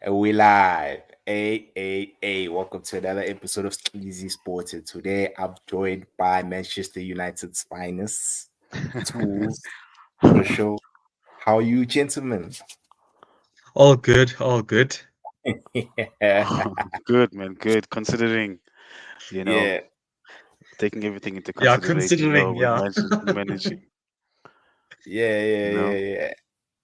And we live. Welcome to another episode of Easy Sports. And today I'm joined by Manchester United's finest tools, the show. How are you, gentlemen? All good, all good. yeah, Good, man. Good. Considering, you know, yeah, taking everything into Yeah, consideration, considering, we're yeah. managing, yeah, you know. yeah, yeah.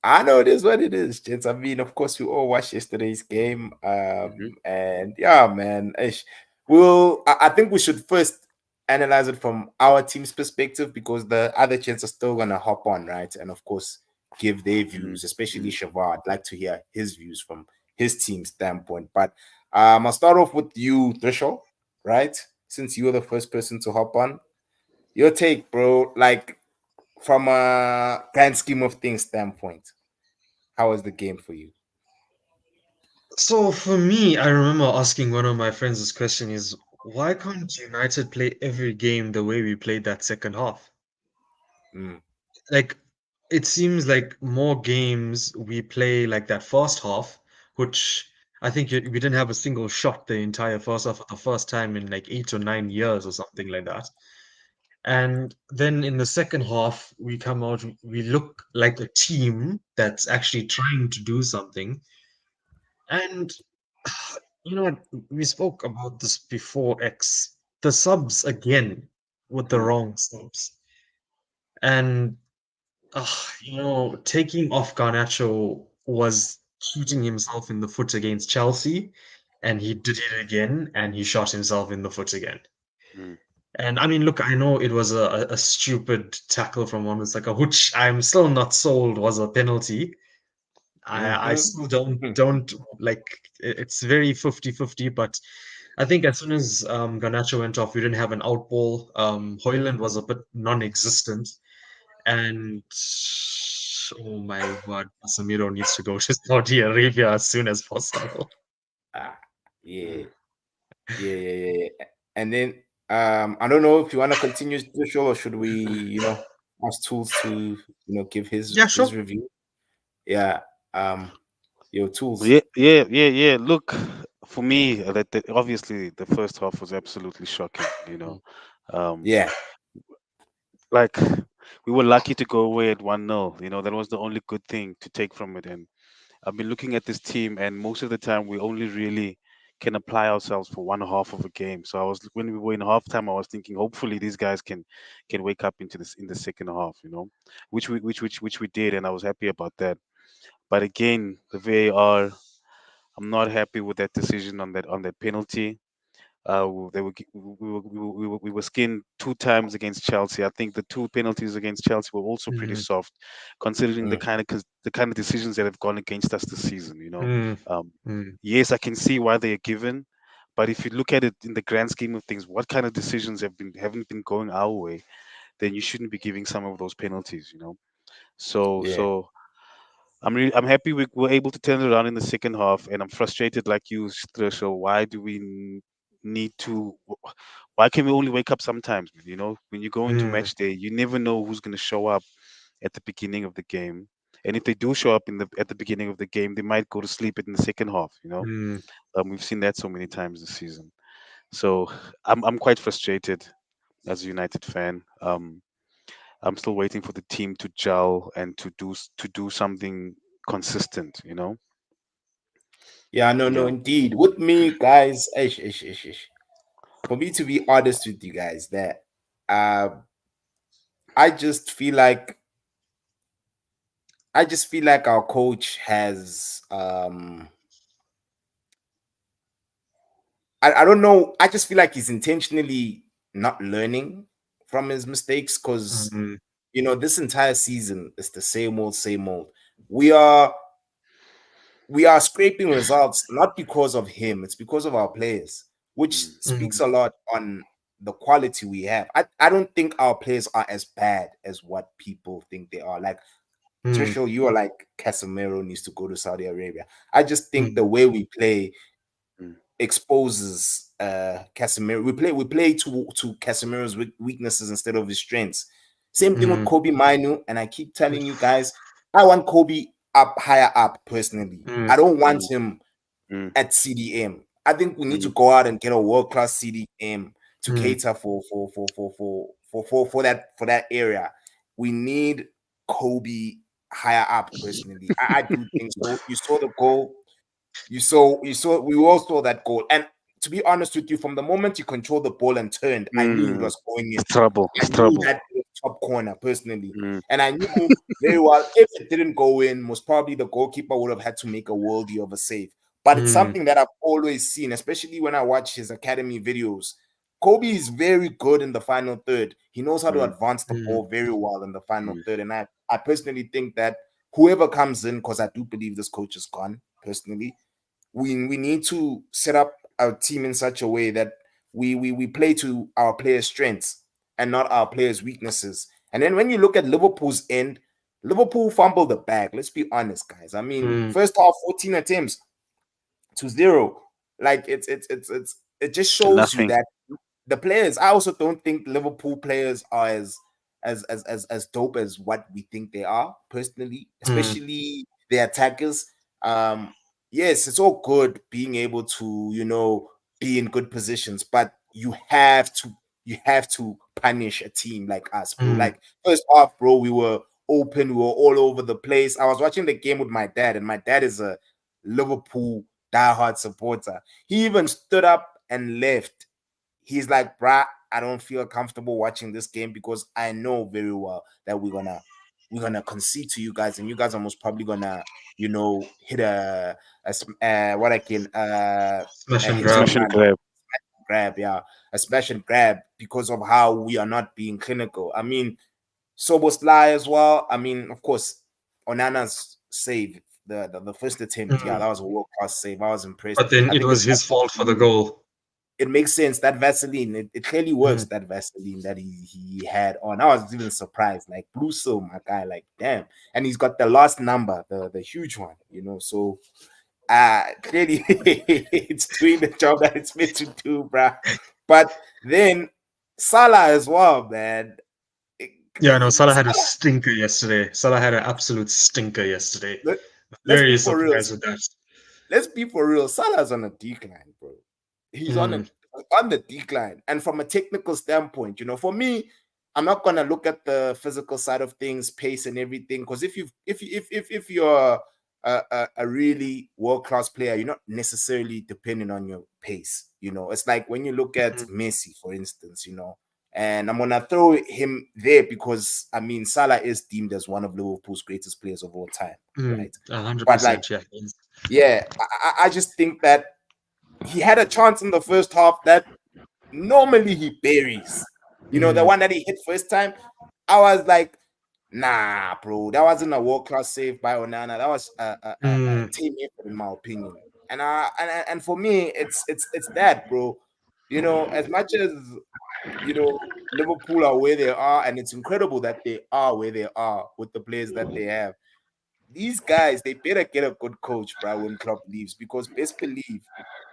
I know it is what it is, gents. I mean, of course, we all watched yesterday's game. hmm And yeah, man. I think we should first analyze it from our team's perspective because the other gents are still gonna hop on, right? And of course, give their hmm views, especially hmm Shavar. I'd like to hear his views from his team standpoint. But I'll start off with you, Threshold, right? Since you were the first person to hop on. Your take, bro, like from a grand scheme of things standpoint. How was the game for you? So for me, I remember asking one of my friends this question is, why can't United play every game the way we played that second half? Mm, Like, it seems like more games we play like that first half, which I think we didn't have a single shot the entire first half for the first time in like 8 or 9 years or something like that. And then in the second half, we come out, we look like a team that's actually trying to do something. And you know what? We spoke about this before, X. The subs again with the mm, wrong subs. And taking off Garnacho was shooting himself in the foot against Chelsea, and he did it again, and he shot himself in the foot again. hmm And I mean, look, I know it was a stupid tackle from Wan-Bissaka, which I'm still not sold was a penalty. I mm-hmm. still don't like it's very 50-50, but I think as soon as Garnacho went off, we didn't have an out ball. Hoyland was a bit non-existent, and oh my word, Casemiro needs to go to Saudi Arabia as soon as possible. Ah, yeah, hmm yeah. And then I don't know if you want to continue the show or should we, ask tools to, give his Yeah, his sure. review. Yeah. Um, your tools. Yeah. Look, for me, obviously the first half was absolutely shocking. Um, Yeah. like we were lucky to go away at 1-0. That was the only good thing to take from it. And I've been looking at this team, and most of the time we only really can apply ourselves for one half of a game. So when we were in halftime, I was thinking, hopefully these guys can wake up into this in the second half, which we did, and I was happy about that. But again, the VAR, I'm not happy with that decision on that penalty. They were, gi- we were skinned two times against Chelsea. I think the two penalties against Chelsea were also pretty Mm, soft, considering Mm, the kind of decisions that have gone against us this season. mm, Um, mm, yes, I can see why they are given, but if you look at it in the grand scheme of things, what kind of decisions haven't been going our way, then you shouldn't be giving some of those penalties. So yeah. so I'm happy we were able to turn it around in the second half, and I'm frustrated like you, Stresho. Why do we need to? Why can we only wake up sometimes? When you go into mm, match day, you never know who's going to show up at the beginning of the game, and if they do show up at the beginning of the game, they might go to sleep in the second half. mm. We've seen that so many times this season. So I'm quite frustrated as a United fan. I'm still waiting for the team to gel and to do something consistent. Yeah, no, Yeah. indeed. With me, guys, for me to be honest with you guys, that uh I just feel like our coach has I don't know. I just feel like he's intentionally not learning from his mistakes because Mm, this entire season is the same old, same old. We are we are scraping results not because of him, it's because of our players, which Mm, speaks mm, a lot on the quality we have. I don't think our players are as bad as what people think they are. Like mm, Trishul, you are like Casemiro needs to go to Saudi Arabia. I just think mm, the way we play mm, exposes Casemiro. We play to Casemiro's weaknesses instead of his strengths. Same thing with mm, Kobe Minu, and I keep telling you guys, I want Kobe up higher up personally. mm, I don't want mm, him. Mm, at CDM. I think we need to mm, go out and get a world class CDM to Mm, cater for that area. We need Kobe higher up. Personally, I do think so. You saw the goal. You saw. We all saw that goal. And to be honest with you, from the moment you controlled the ball and turned, I knew it mm. was going in. It's trouble. I It's knew trouble. that was top corner personally, Mm, and I knew very well if it didn't go in, most probably the goalkeeper would have had to make a worldie of a save. But it's mm, something that I've always seen, especially when I watch his academy videos. Kobe is very good in the final third. He knows how to mm, advance the mm, ball very well in the final mm, third, and I personally think that whoever comes in, because I do believe this coach is gone personally, we need to set up our team in such a way that we play to our players' strengths and not our players' weaknesses. And then when you look at Liverpool's end, Liverpool fumbled the bag. Let's be honest, guys. I mean, mm. first half 14 attempts to zero. Like it just shows you nothing. that the players. I also don't think Liverpool players are as dope as what we think they are. Personally, Mm, especially the attackers. Um, yes, it's all good being able to be in good positions, but you have to punish a team like us, bro. mm, Like first half, bro, we were open, we were all over the place. I was watching the game with my dad, and my dad is a Liverpool diehard supporter. He even stood up and left. He's like, bruh, I don't feel comfortable watching this game because I know very well that we're gonna concede to you guys, and you guys are most probably gonna, hit what I can smash and hit you grab. Smash on and a grab. grab, yeah, a smash and grab because of how we are not being clinical. I mean, Soboslai as well. I mean, of course, Onana's save, the first attempt, yeah, Mm. that was a world class save. I was impressed. But then I it think was it's that his fault for the Vaseline. goal. It makes sense that Vaseline. It clearly works. Mm. That Vaseline that he had on. I was even surprised. Like Blue Soul, my guy. Like damn, and he's got the last number, the huge one. So clearly it's doing the job that it's meant to do, bruh. But then Salah as well, man. Yeah, no, Salah had a Salah, stinker yesterday. Salah had an absolute stinker yesterday. let, let's Very be for real. surprised with that. Let's be for real. Salah's on a decline, bro. He's Mm, on the decline. And from a technical standpoint, for me, I'm not gonna look at the physical side of things, pace and everything. Because if you're a really world class player, you're not necessarily depending on your pace. It's like when you look at mm, Messi, for instance. And I'm gonna throw him there because I mean Salah is deemed as one of Liverpool's greatest players of all time, mm, right? But like 100%, yeah. yeah, I just think that he had a chance in the first half that normally he buries. The Mm, one that he hit first time, I was like, nah, bro, that wasn't a world class save by Onana. That was a mm, team effort, in my opinion. And for me, it's that, bro. As much as Liverpool are where they are, and it's incredible that they are where they are with the players that they have. These guys, they better get a good coach, bro, when Klopp leaves, because best believe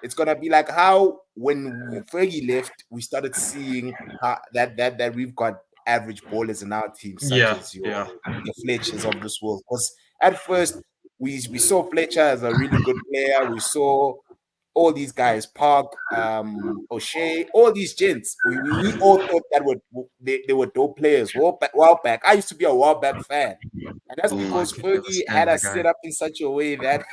it's gonna be like how when Fergie left, we started seeing that we've got average ballers in our team, such yeah, as yeah. your Fletchers of this world. Because at first we saw Fletcher as a really good player. We saw all these guys, Park, O'Shea, all these gents. We all thought that they were dope players. While back, I used to be a while back fan, and that's Oh, I Mm. because can never Fergie had stand the us guy. set up in such a way that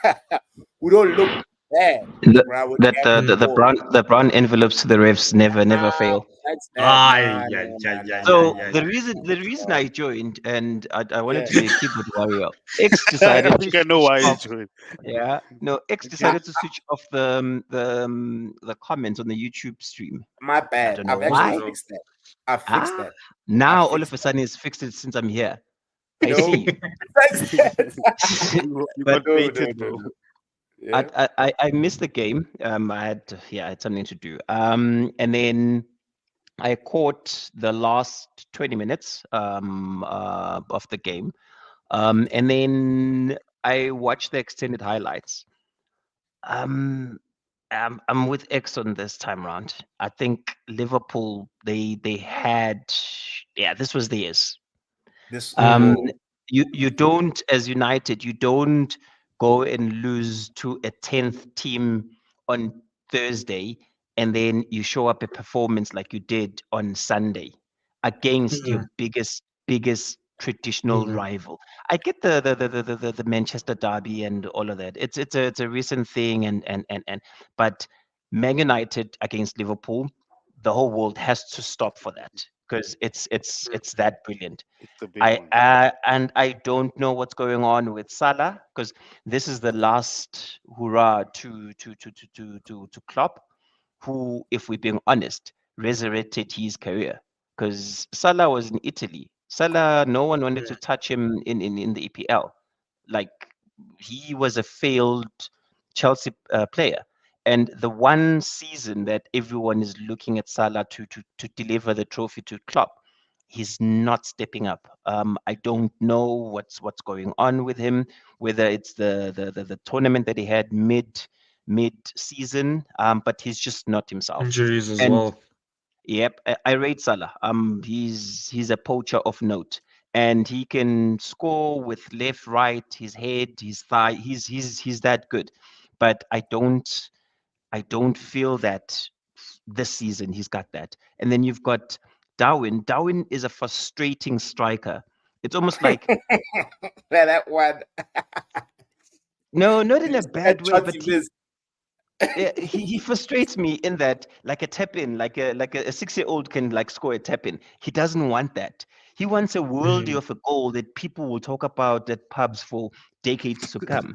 we don't look bad, The, bro. When we that have the the Mm. ball, the brown envelopes to the refs never nah, fail. that's that. Ay, Nah, yeah, nah, yeah, nah, yeah, nah, yeah, nah, So yeah, nah, the yeah. reason nah, the reason nah. I joined, and I wanted Yeah, to be a keyboard warrior. X I decided to think I know switch why you off. joined. Yeah, no, X I, decided to switch off the comments on the YouTube stream. my I bad. don't know I've What actually the why. hell? fixed that. I fixed Ah, that. I now all of fixed a that. sudden it's fixed it since I'm here. I No, see. fixed that. You But got No, no, baited, no, bro. no. Yeah. I missed the game. I had something to do. And then I caught the last 20 minutes of the game. And then I watched the extended highlights. Um, I'm with X on this time round. I think Liverpool they had, yeah, this was theirs. This Um, Mm, bro. you don't, as United, you don't go and lose to a 10th team on Thursday, and then you show up a performance like you did on Sunday against your biggest traditional Mhm. rival. I get the Manchester derby and all of that. It's a recent thing, and but Man United against Liverpool, the whole world has to stop for that because it's that brilliant. It's the big one. And I don't know what's going on with Salah because this is the last hurrah to Klopp, who, if we're being honest, resurrected his career. Because Salah was in Italy. Salah, no one wanted to touch him in the EPL. Like he was a failed Chelsea player. And the one season that everyone is looking at Salah to deliver the trophy to Klopp, he's not stepping up. I don't know what's going on with him. Whether it's the tournament that he had mid season, but he's just not himself. Injuries as And well. yep, I rate Salah. He's a poacher of note, and he can score with left, right, his head, his thigh. He's that good, but I don't feel that this season he's got that. And then you've got Darwin. Darwin is a frustrating striker. It's almost like That one. no, not in a That bad way, shot but he missed. he frustrates me in that like a tap in, like a 6-year-old can like score a tap in. He doesn't want that. He wants a worldie Mhm. of a goal that people will talk about at pubs for decades to come.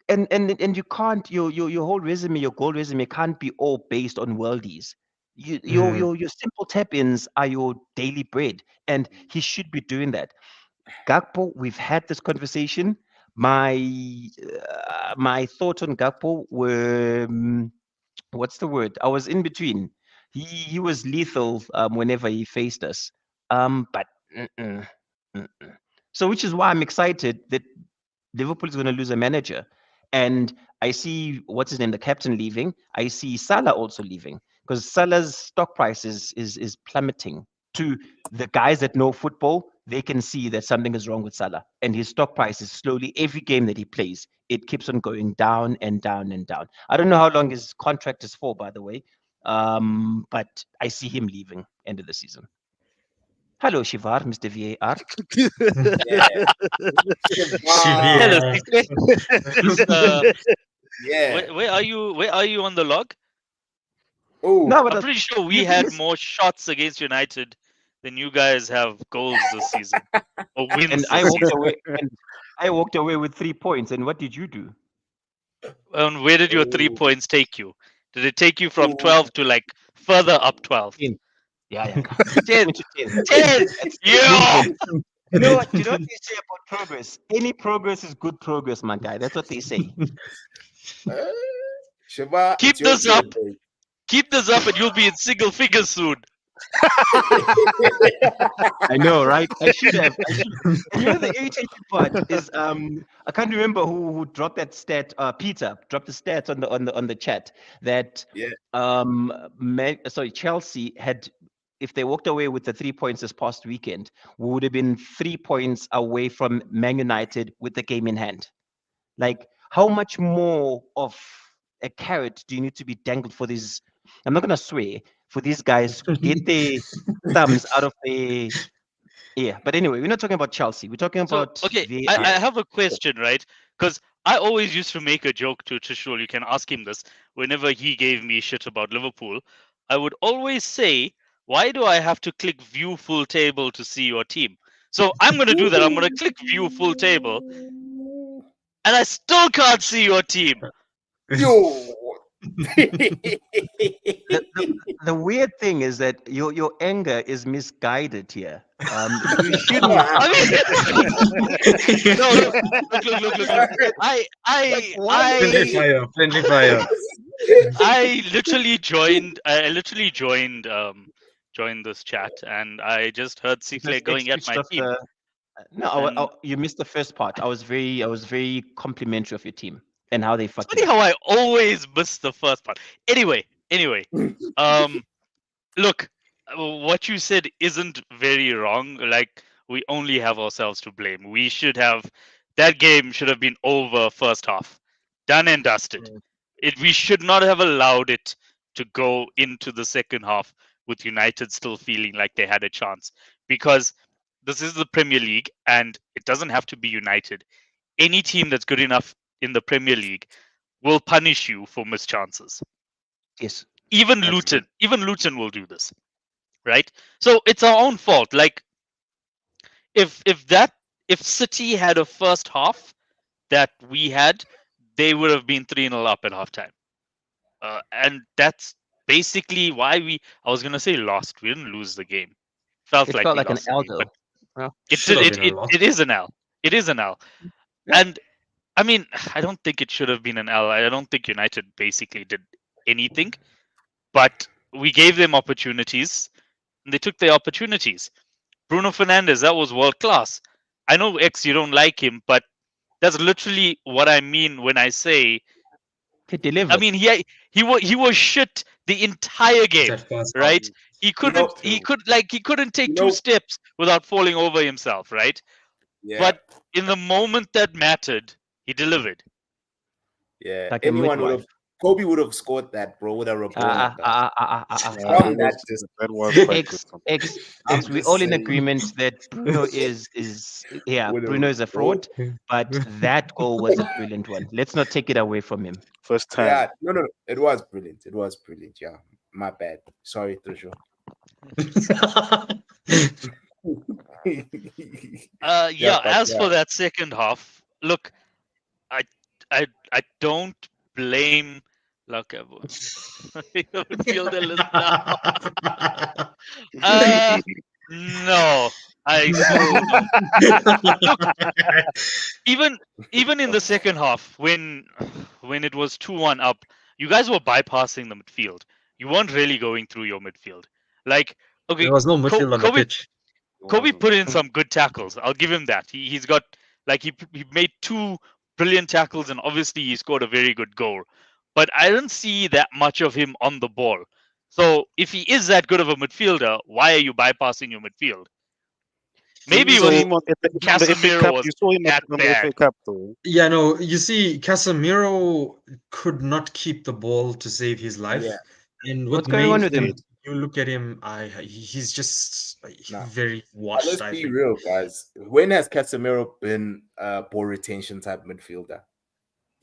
And you can't your whole resume, your goal resume can't be all based on worldies. Mhm. Your simple tap ins are your daily bread, and he should be doing that. Gakpo, we've had this conversation. My thoughts on Gakpo were what's the word? I was in between. He was lethal whenever he faced us. But mm-mm, mm-mm. So which is why I'm excited that Liverpool is going to lose a manager. And I see what's his name, the captain leaving. I see Salah also leaving because Salah's stock price is plummeting. To the guys that know football, they can see that something is wrong with Salah, and his stock price is slowly every game that he plays. It keeps on going down and down and down. I don't know how long his contract is for, by the way, but I see him leaving end of the season. Hello, Shivar, Mr. VAR. Yeah. Hello, Shabazz. CVAR. Steve. Is Yeah. where are you? Where are you on the log? No, Oh, but I'm pretty sure we the thing had is, more shots against United than you guys have goals this season or and wins I this walked season. away, and I walked away with 3 points. And what did you do? And where did your three oh, points take you? Did it take you from oh. 12 to like further up 12? 10. Yeah, yeah. 10. Went to 10. 10. It's Yeah. movement. You know what? You know what they say about progress? Any progress is good progress, my guy. That's what they say. Uh, Shaba, it's Keep your this turn, up. babe. Keep this up and you'll be in single figures soon. I know, right? I should have. I should. And you know the irritating part is I can't remember who dropped that stat. Peter dropped the stat on the chat that Yeah. Chelsea had, if they walked away with the 3 points this past weekend, we would have been 3 points away from Man United with the game in hand. Like, how much more of a carrot do you need to be dangled for these? I'm not gonna swear, for these guys to get their thumbs out of their ear. But anyway, we're not talking about Chelsea. We're talking So, about okay, I Yeah. VAR. have a question, right? Because I always used to make a joke to Trishul. You can ask him this whenever he gave me shit about Liverpool. I would always say, why do I have to click view full table to see your team? So I'm going to do that. I'm going to click view full table and I still can't see your team. Yo. The weird thing is that your anger is misguided here. You shouldn't. I mean, no, look. Like one Friendly day, fire. Friendly fire. I literally joined this chat and I just heard Ciclay going at switched my off team. the. No, And you missed the first part. I was very complimentary of your team and how they it's fucked it funny up. how I always miss the first part. Anyway, um, look, what you said isn't very wrong. Like we only have ourselves to blame. We should have that game should have been over first half, done and dusted. We should not have allowed it to go into the second half with United still feeling like they had a chance, because this is the Premier League and it doesn't have to be United. Any team that's good enough in the Premier League will punish you for missed chances. Yes. Even Luton will do this, right? So it's our own fault. Like if City had a first half that we had, they would have been 3-0 up at halftime. And that's basically why I was gonna say lost. We didn't lose the game. Felt It like felt we like an lost the L game, but though. Well, Should have been a loss. it is an L. It is an L. Yeah. And I mean, I don't think it should have been an L. I don't think United basically did anything, but we gave them opportunities and they took their opportunities. Bruno Fernandes, that was world class. I know X, you don't like him, but that's literally what I mean when I say. he I delivered. mean, he was shit the entire game, That first half. right? He You couldn't know, he couldn't take you two know, steps without falling over himself, right? yeah, But in the moment that mattered, he delivered. yeah. Like a Anyone would midwife. have, Kobe would have scored that, bro, with a Rabona dunk. Yeah, From it that was distance, that was quite good X from X I'm X. We're just all in saying, agreement that Bruno is with Bruno is a bro. fraud, but that goal was a brilliant one. Let's not take it away from him. first time. Yeah, no. It was brilliant. It was brilliant. Yeah, my bad. Sorry, Trisha. Yeah, Yeah. but As yeah, for that second half, look, I I don't blame Lakabo. The midfielder list now. Uh no, I still don't. Look, even in the second half, when it was 2-1 up, you guys were bypassing the midfield. You weren't really going through your midfield. Like, okay, There was no midfield on the Kobe pitch. It Kobe wasn't. put in some good tackles. I'll give him that. He's got, like, he made two brilliant tackles, and obviously he scored a very good goal. But I didn't see that much of him on the ball. So if he is that good of a midfielder, why are you bypassing your midfield? Maybe You it saw was him on the FA Casemiro Cup. was You saw him that on the FA bad. Cup, though. Yeah, no, you see, Casemiro could not keep the ball to save his yeah. life. And What's with going on Mane, with him? you look at him, he's just Nah. very But washed, let's I be think. real, guys. When has Casemiro been a ball retention type midfielder?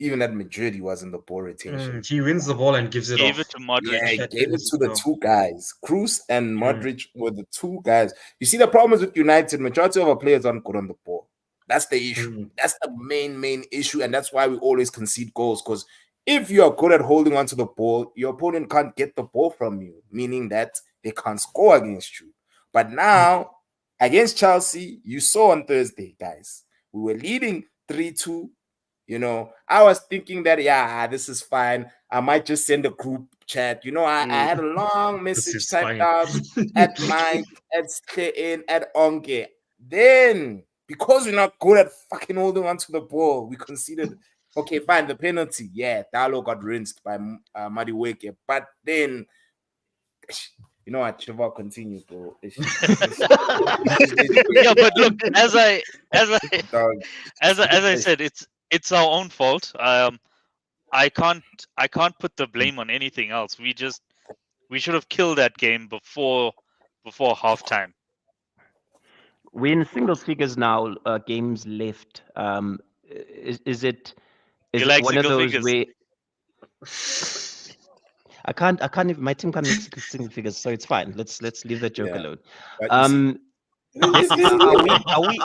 Even at Madrid, he wasn't the ball retention. He wins the ball and gives it Gave off. it to Yeah, Modric. he That gave it is to the so. two guys. Cruz and Mm. Modric were the two guys. You see, the problem is with United, majority of our players aren't good on the ball. That's the issue. Mm. That's the main issue, and that's why we always concede goals. Because if you are good at holding onto the ball, your opponent can't get the ball from you, meaning that they can't score against you. But now, against Chelsea, you saw on Thursday, guys, we were leading 3-2. You know, I was thinking that, yeah, this is fine. I might just send a group chat. You know, I had a long This message is typed fine. out at Mike, at in, at Onke. Then, because we're not good at fucking holding onto the ball, we conceded. Okay, fine, the penalty. Yeah, Dalo got rinsed by Madiweke. But then, you know what? Shiva, continue, bro. Yeah, but look, as I Dog. as I said, it's our own fault. I can't put the blame on anything else. We should have killed that game before halftime. We're in single figures now, games left. Is it You is it like one of single those figures? where I can't even, my team can't make single figures, so it's fine. Let's leave that joke Yeah. alone. But you see, this Are we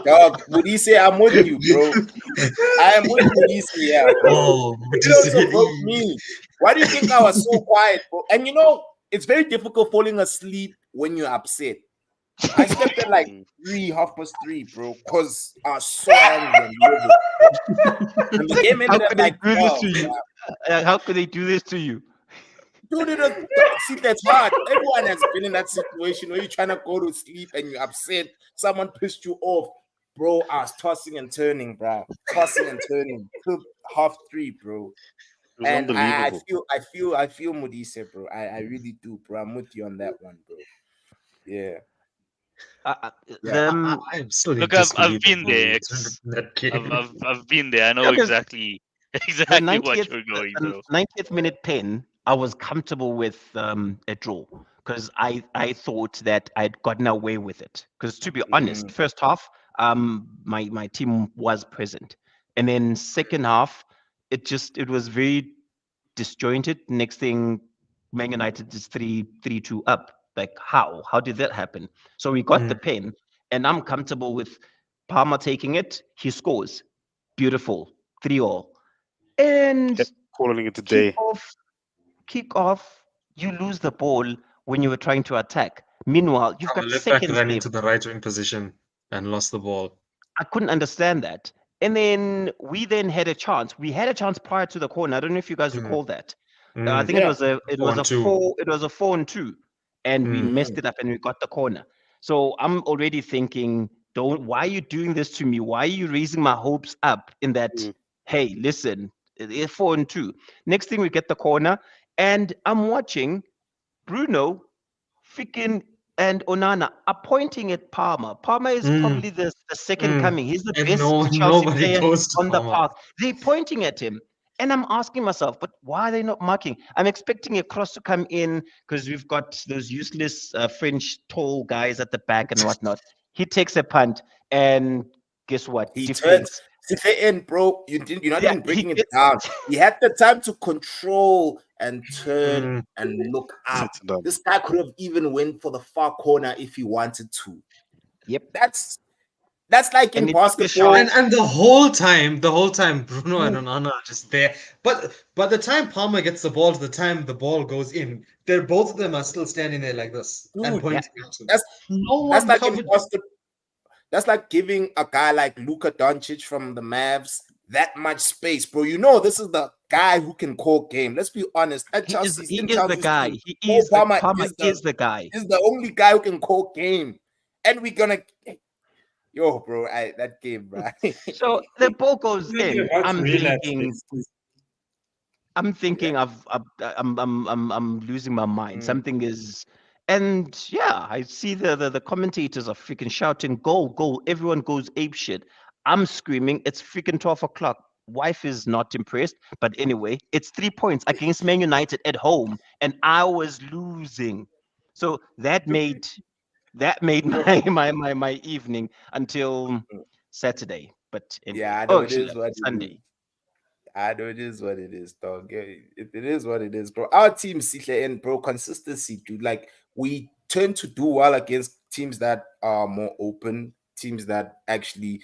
dog, Mudise, I'm with you, bro. I am with Mudise, yeah, bro. Oh, but It you also broke see, me. Why do you think I was so quiet, bro? And you know, it's very difficult falling asleep when you're upset. I slept at like 3:30, bro, because I was so angry and livid. And the game how ended at could they like do this 12. to you? Yeah. How could they do this to you? Dude, see, that's hard. Everyone has been in that situation where you're trying to go to sleep and you're upset. Someone pissed you off. Bro, I was tossing and turning, bro. Tossing and turning. Till 2:30, bro. It was And unbelievable. I feel Mudise, bro. I really do, bro. I'm with you on that one, bro. Yeah, yeah. I am still in Look, I've disbelief been there. in that game. I've been there. I know Yeah, because exactly the exactly what 90th you're the, going the through. 90th minute pen, I was comfortable with a draw because I thought that I'd gotten away with it. Because to be honest, Mm, first half, my team was present, and then second half, it was very disjointed. Next thing, Man United is 3-2 up. Like how? How did that happen? So we got the Mm. pen, and I'm comfortable with Palmer taking it. He scores. Beautiful. 3-all. And Calling it a kick day. off, kick off, you lose the ball when you were trying to attack. Meanwhile, you've Our got left back seconds ran left. into the right wing position and lost the ball. I couldn't understand that. And then we then had a chance. We had a chance prior to the corner. I don't know if you guys Mm. recall that. I Mm. think it yeah. was a it was a 4-2. 4-2, and we Mm. messed it up and we got the corner. So I'm already thinking, don't why are you doing this to me? Why are you raising my hopes up in that? Mm. Hey, listen, it's 4-2. Next thing we get the corner, and I'm watching Bruno, Ficken, and Onana are pointing at Palmer. Palmer is Mm. probably the second Mm. coming. He's the And best Chelsea nobody player goes to on the Palmer. park. They're pointing at him. And I'm asking myself, but why are they not marking? I'm expecting a cross to come in because we've got those useless French tall guys at the back and whatnot. He takes a punt, and guess what? He turns Defense. sit in, bro. You're not Yeah, even he breaking it gets. down. He had the time to control and turn Mm. and look up. It's done. This guy could have even went for the far corner if he wanted to. Yep. That's that's like And in he took the shot. And basketball. the whole time, Bruno and Dude, Onana are just there. But by the time Palmer gets the ball to the time the ball goes in, they're both of them are still standing there like this and dude, Yeah. pointing at him. that's No that's one like in covered them. basketball. That's like giving a guy like Luka Doncic from the Mavs that much space, bro. You know this is the guy who can call game. Let's be honest. At Chelsea's He in is the Chelsea's guy. team, He Cole is the Palmer Palmer is the guy. is the only guy who can call game. And we're gonna yo, bro, that game, right? So the ball goes You're in. about to relapse, I'm Yeah. thinking I'm losing my mind. Mm. Something is, and yeah, I see the commentators are freaking shouting goal, goal. Everyone goes ape shit. I'm screaming. It's freaking 12 o'clock. Wife is not impressed, but anyway, it's 3 points against Man United at home, and I was losing. So that made my evening until Saturday. But Yeah, anyway, I oh, know it actually, is what it is. Sunday. I know it is what it is, dog. Yeah, it is what it is, bro. Our team, Sihle, and bro, consistency, dude. Like we tend to do well against teams that are more open, teams that actually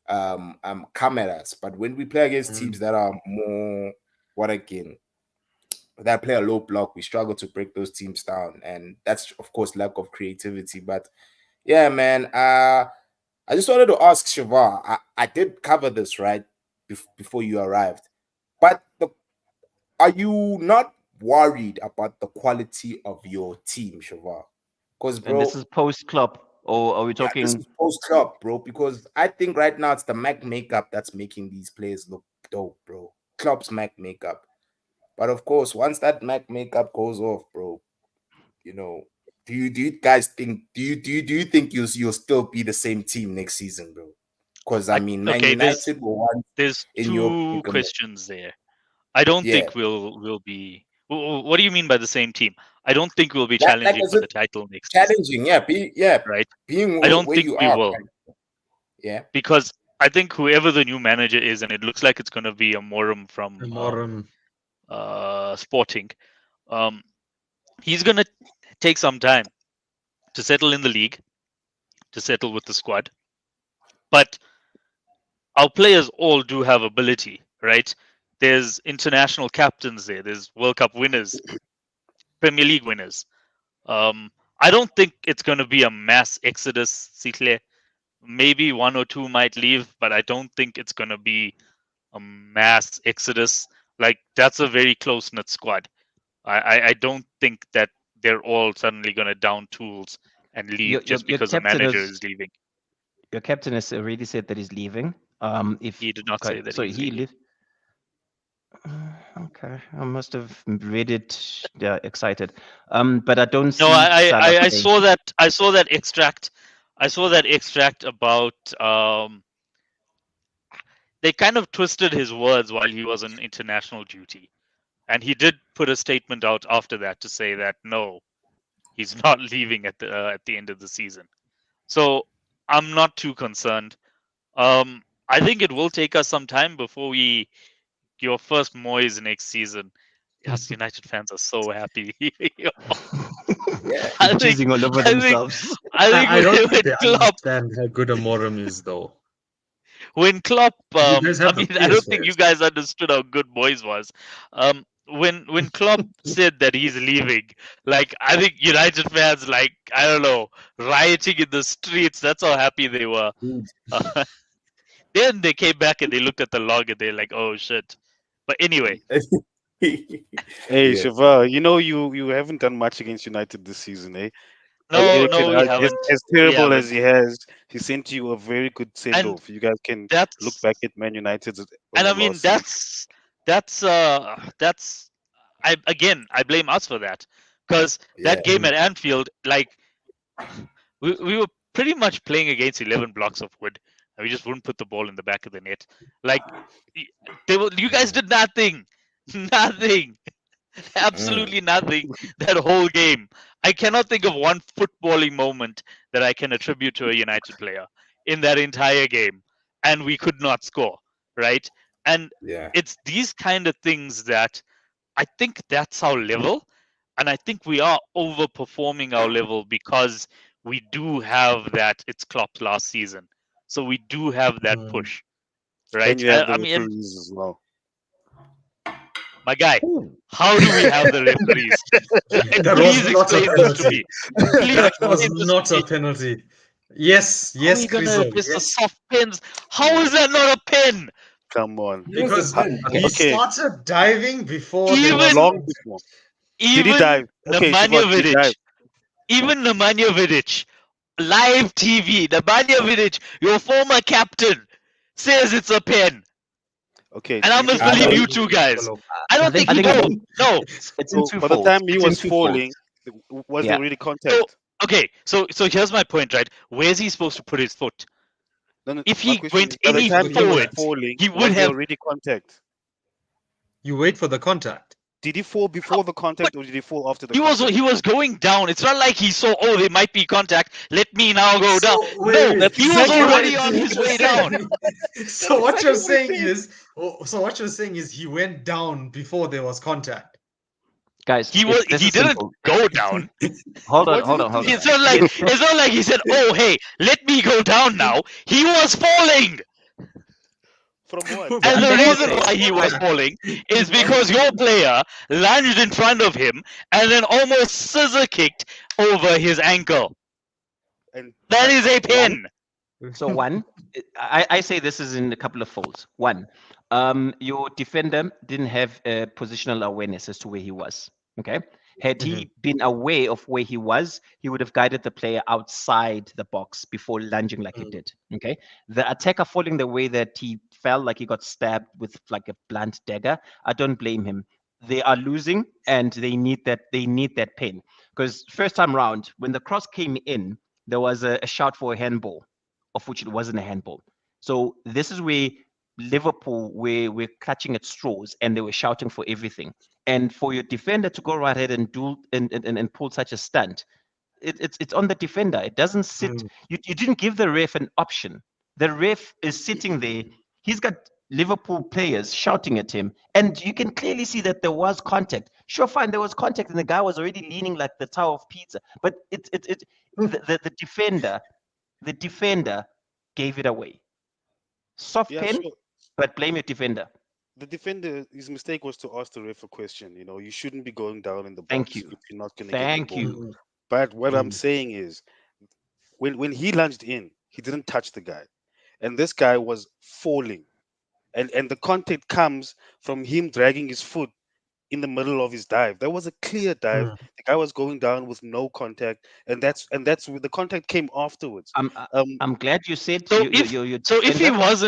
come at us. But when we play against Mm. teams that are more what again that play a low block, we struggle to break those teams down, and that's of course lack of creativity. But yeah, man. I just wanted to ask Shiva. I did cover this right before you arrived, but are you not worried about the quality of your team, Shiva? Because, And this bro, is post club, or are we yeah, this talking? is post club, bro. Because I think right now it's the Mac makeup that's making these players look dope, bro. Club's Mac makeup. But of course, once that Mac makeup goes off, bro, you know, do you guys think do you think you'll still be the same team next season, bro? Because I I mean, Man Okay, United were once there's in your two predicament. questions there. I don't Yeah, think we'll be. What do you mean by the same team? I don't think we'll be like challenging as for if the title next season, challenging. Yeah, right? being I don't where think you we are. will, Yeah, because I think whoever the new manager is, and it looks like it's going to be a Morum from Morum. Sporting, um, he's going to take some time to settle in the league, to settle with the squad. But our players all do have ability, right? There's international captains there. There's World Cup winners, Premier League winners. I don't think it's going to be a mass exodus, Sitle. Maybe one or two might leave, but I don't think it's going to be a mass exodus. Like, that's a very close knit squad. I don't think that they're all suddenly going to down tools and Your leave your just your because the captain manager has is leaving. your captain has already said that he's leaving. If He did not okay, say that so he's he leaving. live. Okay, I must have read it. Yeah, excited. But I don't No, see Salah I playing. saw that. I saw that extract. I saw that extract about they kind of twisted his words while he was on international duty, and he did put a statement out after that to say that no, he's not leaving at the end of the season. So I'm not too concerned. I think it will take us some time before we your first Moyes next season. Yes, United fans are so happy. Yeah. I They're think jizzing all over I think themselves. I think I don't think when they Klopp understand how good a Morum is, though. when Klopp You guys I have the mean I don't players for think it. you guys understood how good Moyes was. When Klopp said that he's leaving, like I think United fans like I don't know rioting in the streets. That's how happy they were. Dude. Then they came back and they looked at the log and they're like, oh shit. But anyway, Hey, Yes. Shiva, you haven't done much against United this season, eh? no, Eric, no, we haven't. as We terrible as haven't. he has, he sent you a very good send And off. You guys can look that's back at Man United and over I mean last season. that's I blame us for that because Yeah. that game at Anfield, like we were pretty much playing against 11 blocks of wood, and we just wouldn't put the ball in the back of the net. Like you guys did nothing, nothing, Mm. absolutely nothing that whole game. I cannot think of one footballing moment that I can attribute to a United player in that entire game, and we could not score, right? And Yeah. it's these kind of things that I think that's our level, and I think we are overperforming our level because we do have that. It's Klopp last season, so we do have that Mm. push, And right? you have the I mean, and referees as well. my guy, how do we have the referees? That was Please not a explain this to penalty. me. Please That was explain this to not a me. penalty. Yes, How are yes, you gonna Chriso, miss the yes. soft pins? How is that not a pin? Come on. It was a Because pen. Okay, he Okay, started diving before there was Even long contact. before. Did he even dive? Okay, Shiva, did he dive? Nemanja even Nemanja Vidic, live TV, Nemanja Vidic, your former captain, says it's a pen. Okay, And I did he must I believe dive? don't. you two guys. I I don't think think I he think knows. No. it's in So by the twofold. time he It's in was twofold. falling, was there Yeah. already So contact? okay, so here's my point, right? Where's he supposed to put his foot? No, no, If my he question went is, by the any Wait for time the he was forward, contact. falling, he would was there have. already contact? You wait for the contact. Did he fall before the contact or did he fall after the He contact? was going down. It's not like he saw, oh, there might be contact. Let me now go down. So No, wait. That's he was exactly what already he on did. his way down. So That's what exactly you're what he saying did. is, so what you're saying is he went down before there was contact. Guys, this He is didn't simple. go down. Hold on, What did hold he on, hold do? on. It's not like he said, oh hey, let me go down now. He was falling. From what? And the Let me reason say, why he was guys, falling is because your player lunged in front of him and then almost scissor kicked over his ankle. And That is a one, pin. so one, I say this is in a couple of folds. One, your defender didn't have positional awareness as to where he was. Okay. Had he been aware of where he was, he would have guided the player outside the box before lunging like he Mm. did. Okay. The attacker falling the way that he fell, like he got stabbed with like a blunt dagger, I don't blame him. They are losing and they need that pain. Because first time round, when the cross came in, there was a shout for a handball, of which it wasn't a handball. So this is where Liverpool were clutching at straws and they were shouting for everything. And for your defender to go right ahead and do and pull such a stunt, it's on the defender. It doesn't sit. Mm. You didn't give the ref an option. The ref is sitting there. He's got Liverpool players shouting at him, and you can clearly see that there was contact. Sure, fine, there was contact, and the guy was already leaning like the Tower of Pizza. But the defender gave it away. Soft yeah, pen, sure. but blame your defender. The defender, his mistake was to ask the ref a question. You shouldn't be going down in the Thank box you. if you're not going to get the Thank ball. you. Mm. But what I'm Mm. saying is, when he lunged in, he didn't touch the guy, and this guy was falling, and the contact comes from him dragging his foot in the middle of his dive. That was a clear dive. Mm. The guy was going down with no contact, and that's where the contact came afterwards. I'm Um, I'm glad you said So your so defender.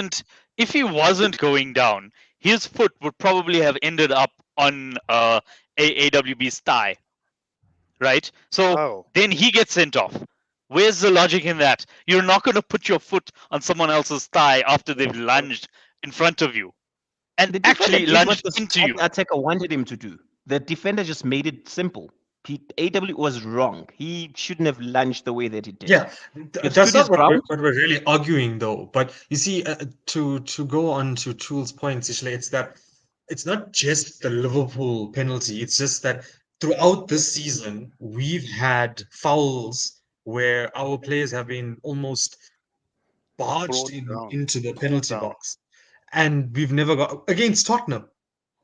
if he wasn't going down, his foot would probably have ended up on AWB's thigh, right? So Oh, then he gets sent off. Where's the logic in that? You're not going to put your foot on someone else's thigh after they've lunged in front of you and The defender actually did what lunged the into you. attacker wanted him to do. The defender just made it simple. AW was wrong. He shouldn't have lunged the way that he did. Yeah, He that's stood his not what ground. we're really arguing, though. But you see, to go on to Chul's point, Ishle, it's that it's not just the Liverpool penalty. It's just that throughout this season, we've had fouls where our players have been almost barged into the penalty down. box, and we've never got against Tottenham.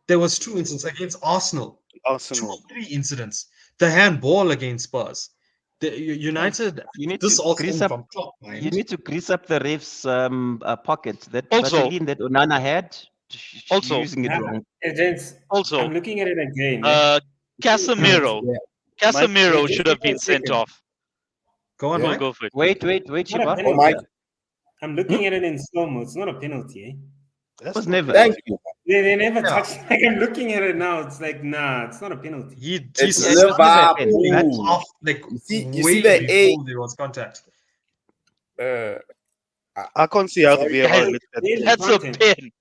There was 2 incidents against Arsenal. 2 Arsenal. or 3 incidents. The handball against Spurs. The United. You need This to also grease up. from Klopp, mind. You need to grease up the ref's pockets. That Also- Vaseline that Onana had. Also- using it wrong. Hey, gents, Also, I'm looking at it again. eh? Casemiro. Yeah. Casemiro Mike, should have been wait, sent wait. off. Go on, Yeah. Mike. Go for it. Wait, What a Shiva. penalty. Mike. I'm looking at it in slow-mo. It's not a penalty, eh? That's Was not never. bad. Thank you. They never Yeah. touched. Like, I'm looking at it now. It's like, nah, it's not a penalty. It's He's Yeah, it was never a pen. Liverpool. off like You see way the before there was contact. I can't see how the Sorry, VAR guys. looked at There's it. That's a content. pin.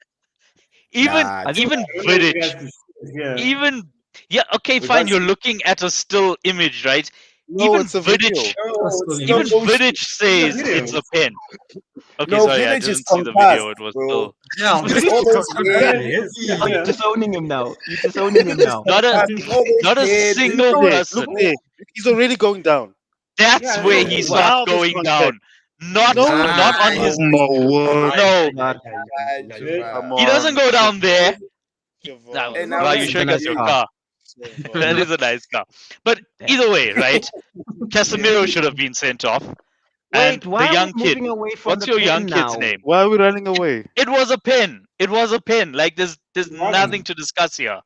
Even Nah, even I don't know if you guys Vidic. can see it here. Even yeah, okay, We fine. got- You're looking at a still image, right? No, even it's a Vidic, video. No, it's Even even not bullshit. Vidic says video. it's a pin. Okay, No, sorry, I Vidic is didn't see the concussed, video. It was bro. still Yeah, It's all those heads. Yeah. You're disowning him now. You're disowning him now. not a It's all those not a heads. single Look there, person. look there. He's already going down. That's Yeah, I where know. he Wow, starts this going contact. down. Not No. not on his my word. no. Not- Come He doesn't on. go down there. Siobhan. Now, And now wow, you he's should gonna get your start. car. Siobhan. That is a nice car. But either way, right? Casemiro should have been sent off. And Wait, why the young are we kid. moving away from What's the your pen young now? kid's name? Why are we running away? It was a pin. It was a pin. Like there's Right. nothing to discuss here.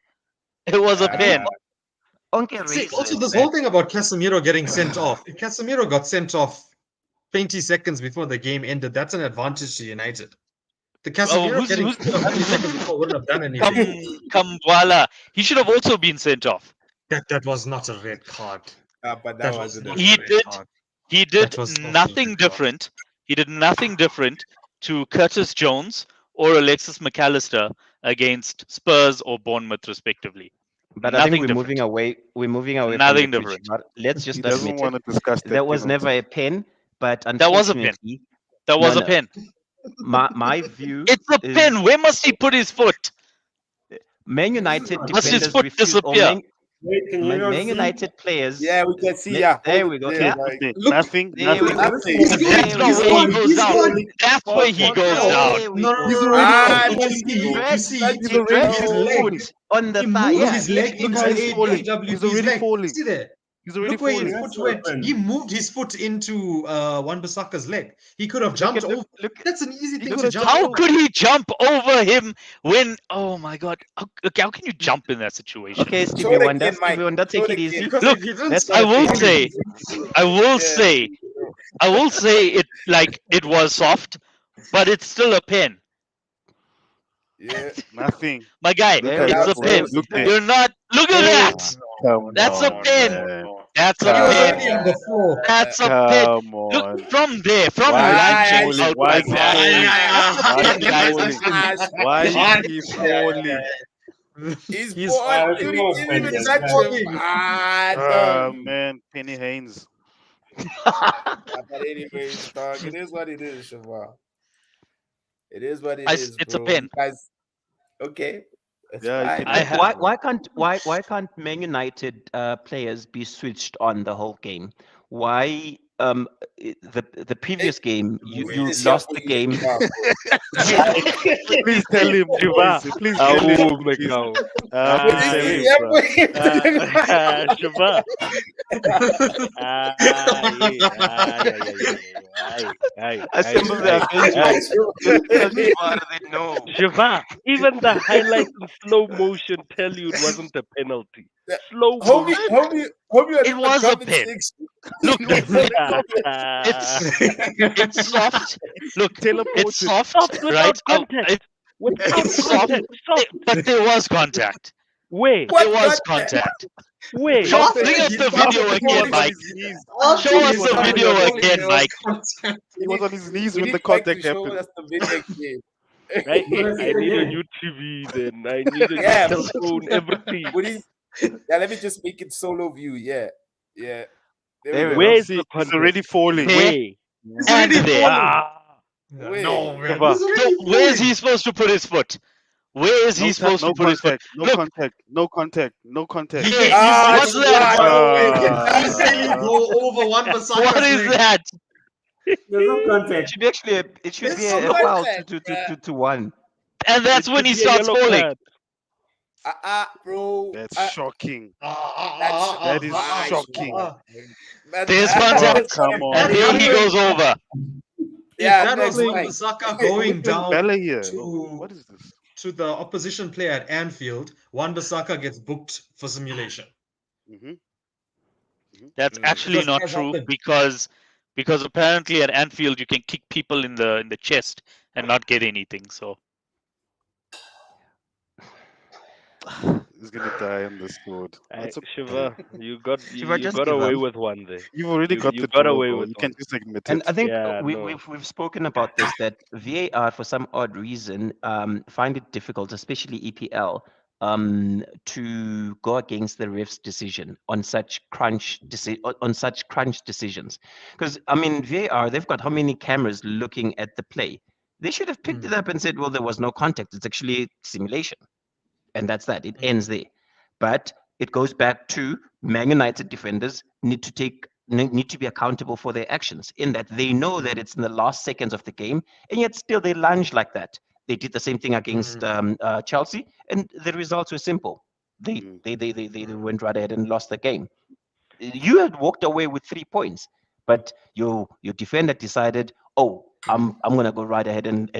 It was a pin. Okay, See, raise also it, this man. whole thing about Casemiro getting sent off. If Casemiro got sent off 20 seconds before the game ended, that's an advantage to United. The Casemiro who's- getting who's- sent off 20 seconds before wouldn't have done anything. Kamwala. He should have also been sent off. That was not a red card. But That that was wasn't not it. He a red did- card. He did That was not nothing a good job. different. He did nothing different to Curtis Jones or Alexis McAllister against Spurs or Bournemouth, respectively. But I think Nothing we're different. moving away. We're moving away Nothing from the different. pitch. But let's just He doesn't admit want it. to discuss that. That was penalty. never a pen, but That was a pen. unfortunately, That was No, a pin. my view It's a is pin. Where must he put his foot? Man United Must his defenders foot refuse, or disappear? Wait, can you not Man see? United players. Yeah, we can see. Ma- Yeah, there hold we it go. there, Yeah. like, Look, Nothing. There we Nothing. go. nothing. He's That's good. not He's where he good. goes He's down. good. That's where he goes down. There we No, go. he's Ah, already. let's You go. see, That's he the dragged red his card. leg. On the He thigh. moved Yeah, his yeah, leg he into how he's falling. AWB's He's already leg. falling. See there. He's already Look where his falling. That's foot went. open. He moved his foot into Wan-Bissaka's leg. He could have jumped over. That's an easy thing could to have jump How over. could he jump over him when? Oh my God! How can you jump in that situation? Okay, Show Stevie it Wonder. again, Mike. Stevie Wonder, Show take it it again. easy. Because Look, he didn't that's start I will the say, game. I will say it like it was soft, but it's still a pin. Yeah. Nothing. My guy, There it's we a go. pin. Look there. You're not. Look at that. Come That's a on, pin. man. That's He a was Come pin. already on the floor. That's a pin. Come on. Look from there, from Why lunging is he out falling? Why like is he that. falling? Why is he falling? He's He's born. falling. You didn't even He's touch him. falling. Man, Penny Haynes. But anyways, dog, it is what it is, Shavar. It is what it is. It's a bro. pin. Guys, okay. It's Yeah, you fine. can- I ha- Why can't Man United players be switched on the whole game? Why the previous game you It's lost your the game. fault. Please tell him, Shiva. Please tell him. Please tell him. Shiva. Assemble the Avengers. No. Shiva, even the highlights in slow motion tell you it wasn't a penalty. Slow motion. Homie, It was a pin. Look, it's soft. Look, it's soft, Soft without right? contact. Without It's soft, contact. Soft. but there was contact. Where? What It was contact? contact. Where? Show us, After bring us he the dropped video the He again, was ball, on Mike. his knees. after Show he us the started video rolling, again, there was Mike. contact. He was on his knees We when need the Mike to contact show happened. us the video again. I need a Yeah. new TV then. I need a new Yeah. cell phone, everything. What is? Yeah, let me just make it solo view. Yeah, yeah. There we There we go. go. Where's See, the he's contact? already falling. There Where? He's and already there. falling. Ah, Yeah, Wait. no, man. Shiva. He's So already where is he falling. supposed to put his foot? Where is he supposed to No put his foot? contact. No Look, contact. No contact. No contact. He, there. he Ah, What's starts you to that? got easily Ah, go over Wan What Bissaka's is leg. that? There's no It contact. should be actually it should There's be no a foul contact, to one. And that's It when should he be a starts yellow falling. card. bro. that's shocking. That's That is ah, shocking. There's Oh, contact, come on. and there he goes over. If Yeah, that was next Wan Mike. Bissaka Are we going playing down Bella here? to What is this? to the opposition player at Anfield, Wan Bissaka gets booked for simulation. Hmm. That's actually Because he not has true happened. because apparently at Anfield you can kick people in the chest and not get anything. So He's gonna die on this sword. That's okay. Shiva, Shiva, you just got give away up. with one there. You've already got You the got draw, away bro. with You one. can just admit And it. I think Yeah, we, no. we've spoken about this that VAR for some odd reason find it difficult, especially EPL, to go against the ref's decision on such crunch decisions. Because I mean VAR, they've got how many cameras looking at the play? They should have picked it up and said, well, there was no contact. It's actually simulation, and that's that. It ends there. But it goes back to Man United defenders need to be accountable for their actions in that they know that it's in the last seconds of the game, and yet still they lunge like that. They did the same thing against Chelsea, and the results were simple. They, Mm. they went right ahead and lost the game. You had walked away with 3 points, but your defender decided, oh, I'm gonna go right ahead and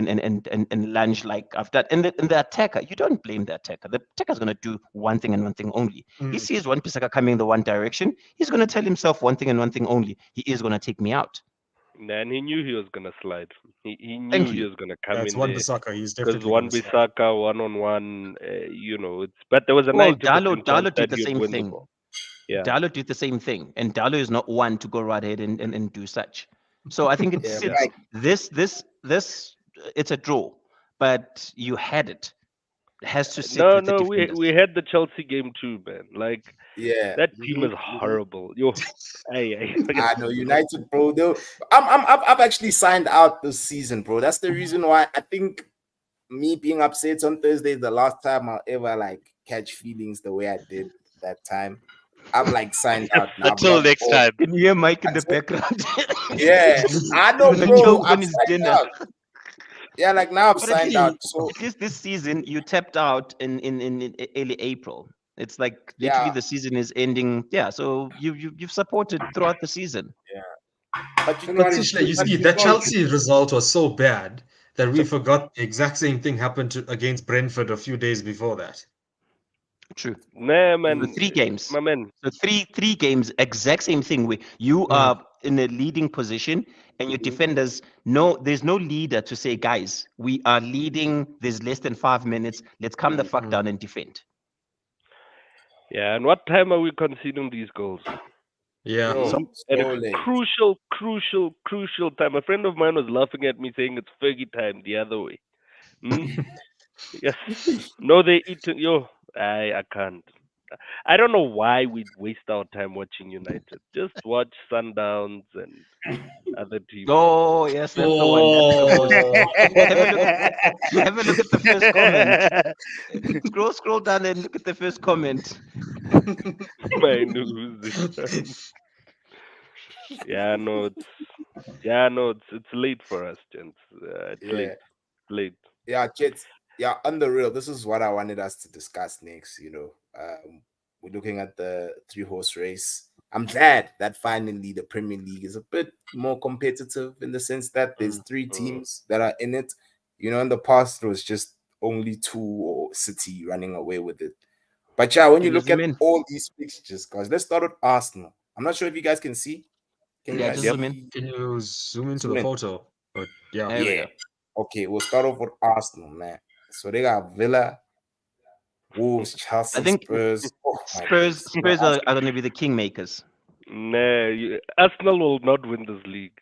lunge like I've done. And the attacker, you don't blame the attacker. The attacker's gonna do one thing and one thing only. He sees Wan Bissaka coming the one direction. He's gonna tell himself one thing and one thing only. He is gonna take me out. And he knew he was gonna slide. He knew Thank he you. was gonna come That's in Wan there Bissaka. He's because definitely one going to slide. Bissaka one-on-one. It's but there was a Well, 90% chance Dalo that did the he'd same win the thing. ball. Yeah. Dalo did the same thing, and Dalo is not one to go right ahead and do such. So I think Yeah, it's Mike. this it's a draw, but you had it. It has to sit No, with the no, defenders. we had the Chelsea game too, man. Like Yeah. that team is Mhm. horrible. Yo, hey, I know United, bro. I've actually signed out this season, bro. That's the reason why I think me being upset on Thursday is the last time I'll ever like catch feelings the way I did that time. I'm like signed out now. until next time. Can you hear Mike in the Until- background? Yeah, I know, Gonna bro. choke I'm on his signed dinner. out. Yeah, like now I've But at signed out. So least this season you tapped out in early April. It's like literally yeah, the season is ending. Yeah, so you've supported throughout the season. but you But can't. Tishle, you but see, you that can't- Chelsea result was so bad that we forgot the exact same thing happened against Brentford a few days before that. True. nah, So man, 3 games. my man. So three games, exact same thing. You are in a leading position, and your defenders know there's no leader to say, guys, we are leading. There's less than 5 minutes. Let's come the fuck down and defend. Yeah, and what time are we conceding these goals? Yeah. bro, Some so At a late. crucial time. A friend of mine was laughing at me saying it's Fergie time the other way. Yes. No, they eat. Yo, I can't. I don't know why we waste our time watching United. Just watch Sundowns and other teams. Oh yes, that's the one. That's the most. Have a look at the first comment. Scroll down and look at the first comment. My news. It's late for us, gents. It's Yeah, late. yeah, kids. Yeah, on the real, this is what I wanted us to discuss next. We're looking at the 3-horse race. I'm glad that finally the Premier League is a bit more competitive in the sense that there's 3 teams that are in it. In the past, it was just only 2 or City running away with it. But yeah, when you look at Zoom in. all these fixtures, guys, let's start with Arsenal. I'm not sure if you guys can see. Can you Yeah, guys just zoom in. see? Can you zoom into Zoom the in. photo? Yeah. There we Yeah. go. Okay, we'll start off with Arsenal, man. So they got Villa, Wolves, I Chelsea, think Spurs. Oh my Spurs days. Spurs are going to be the kingmakers. Nah, Arsenal will not win this league.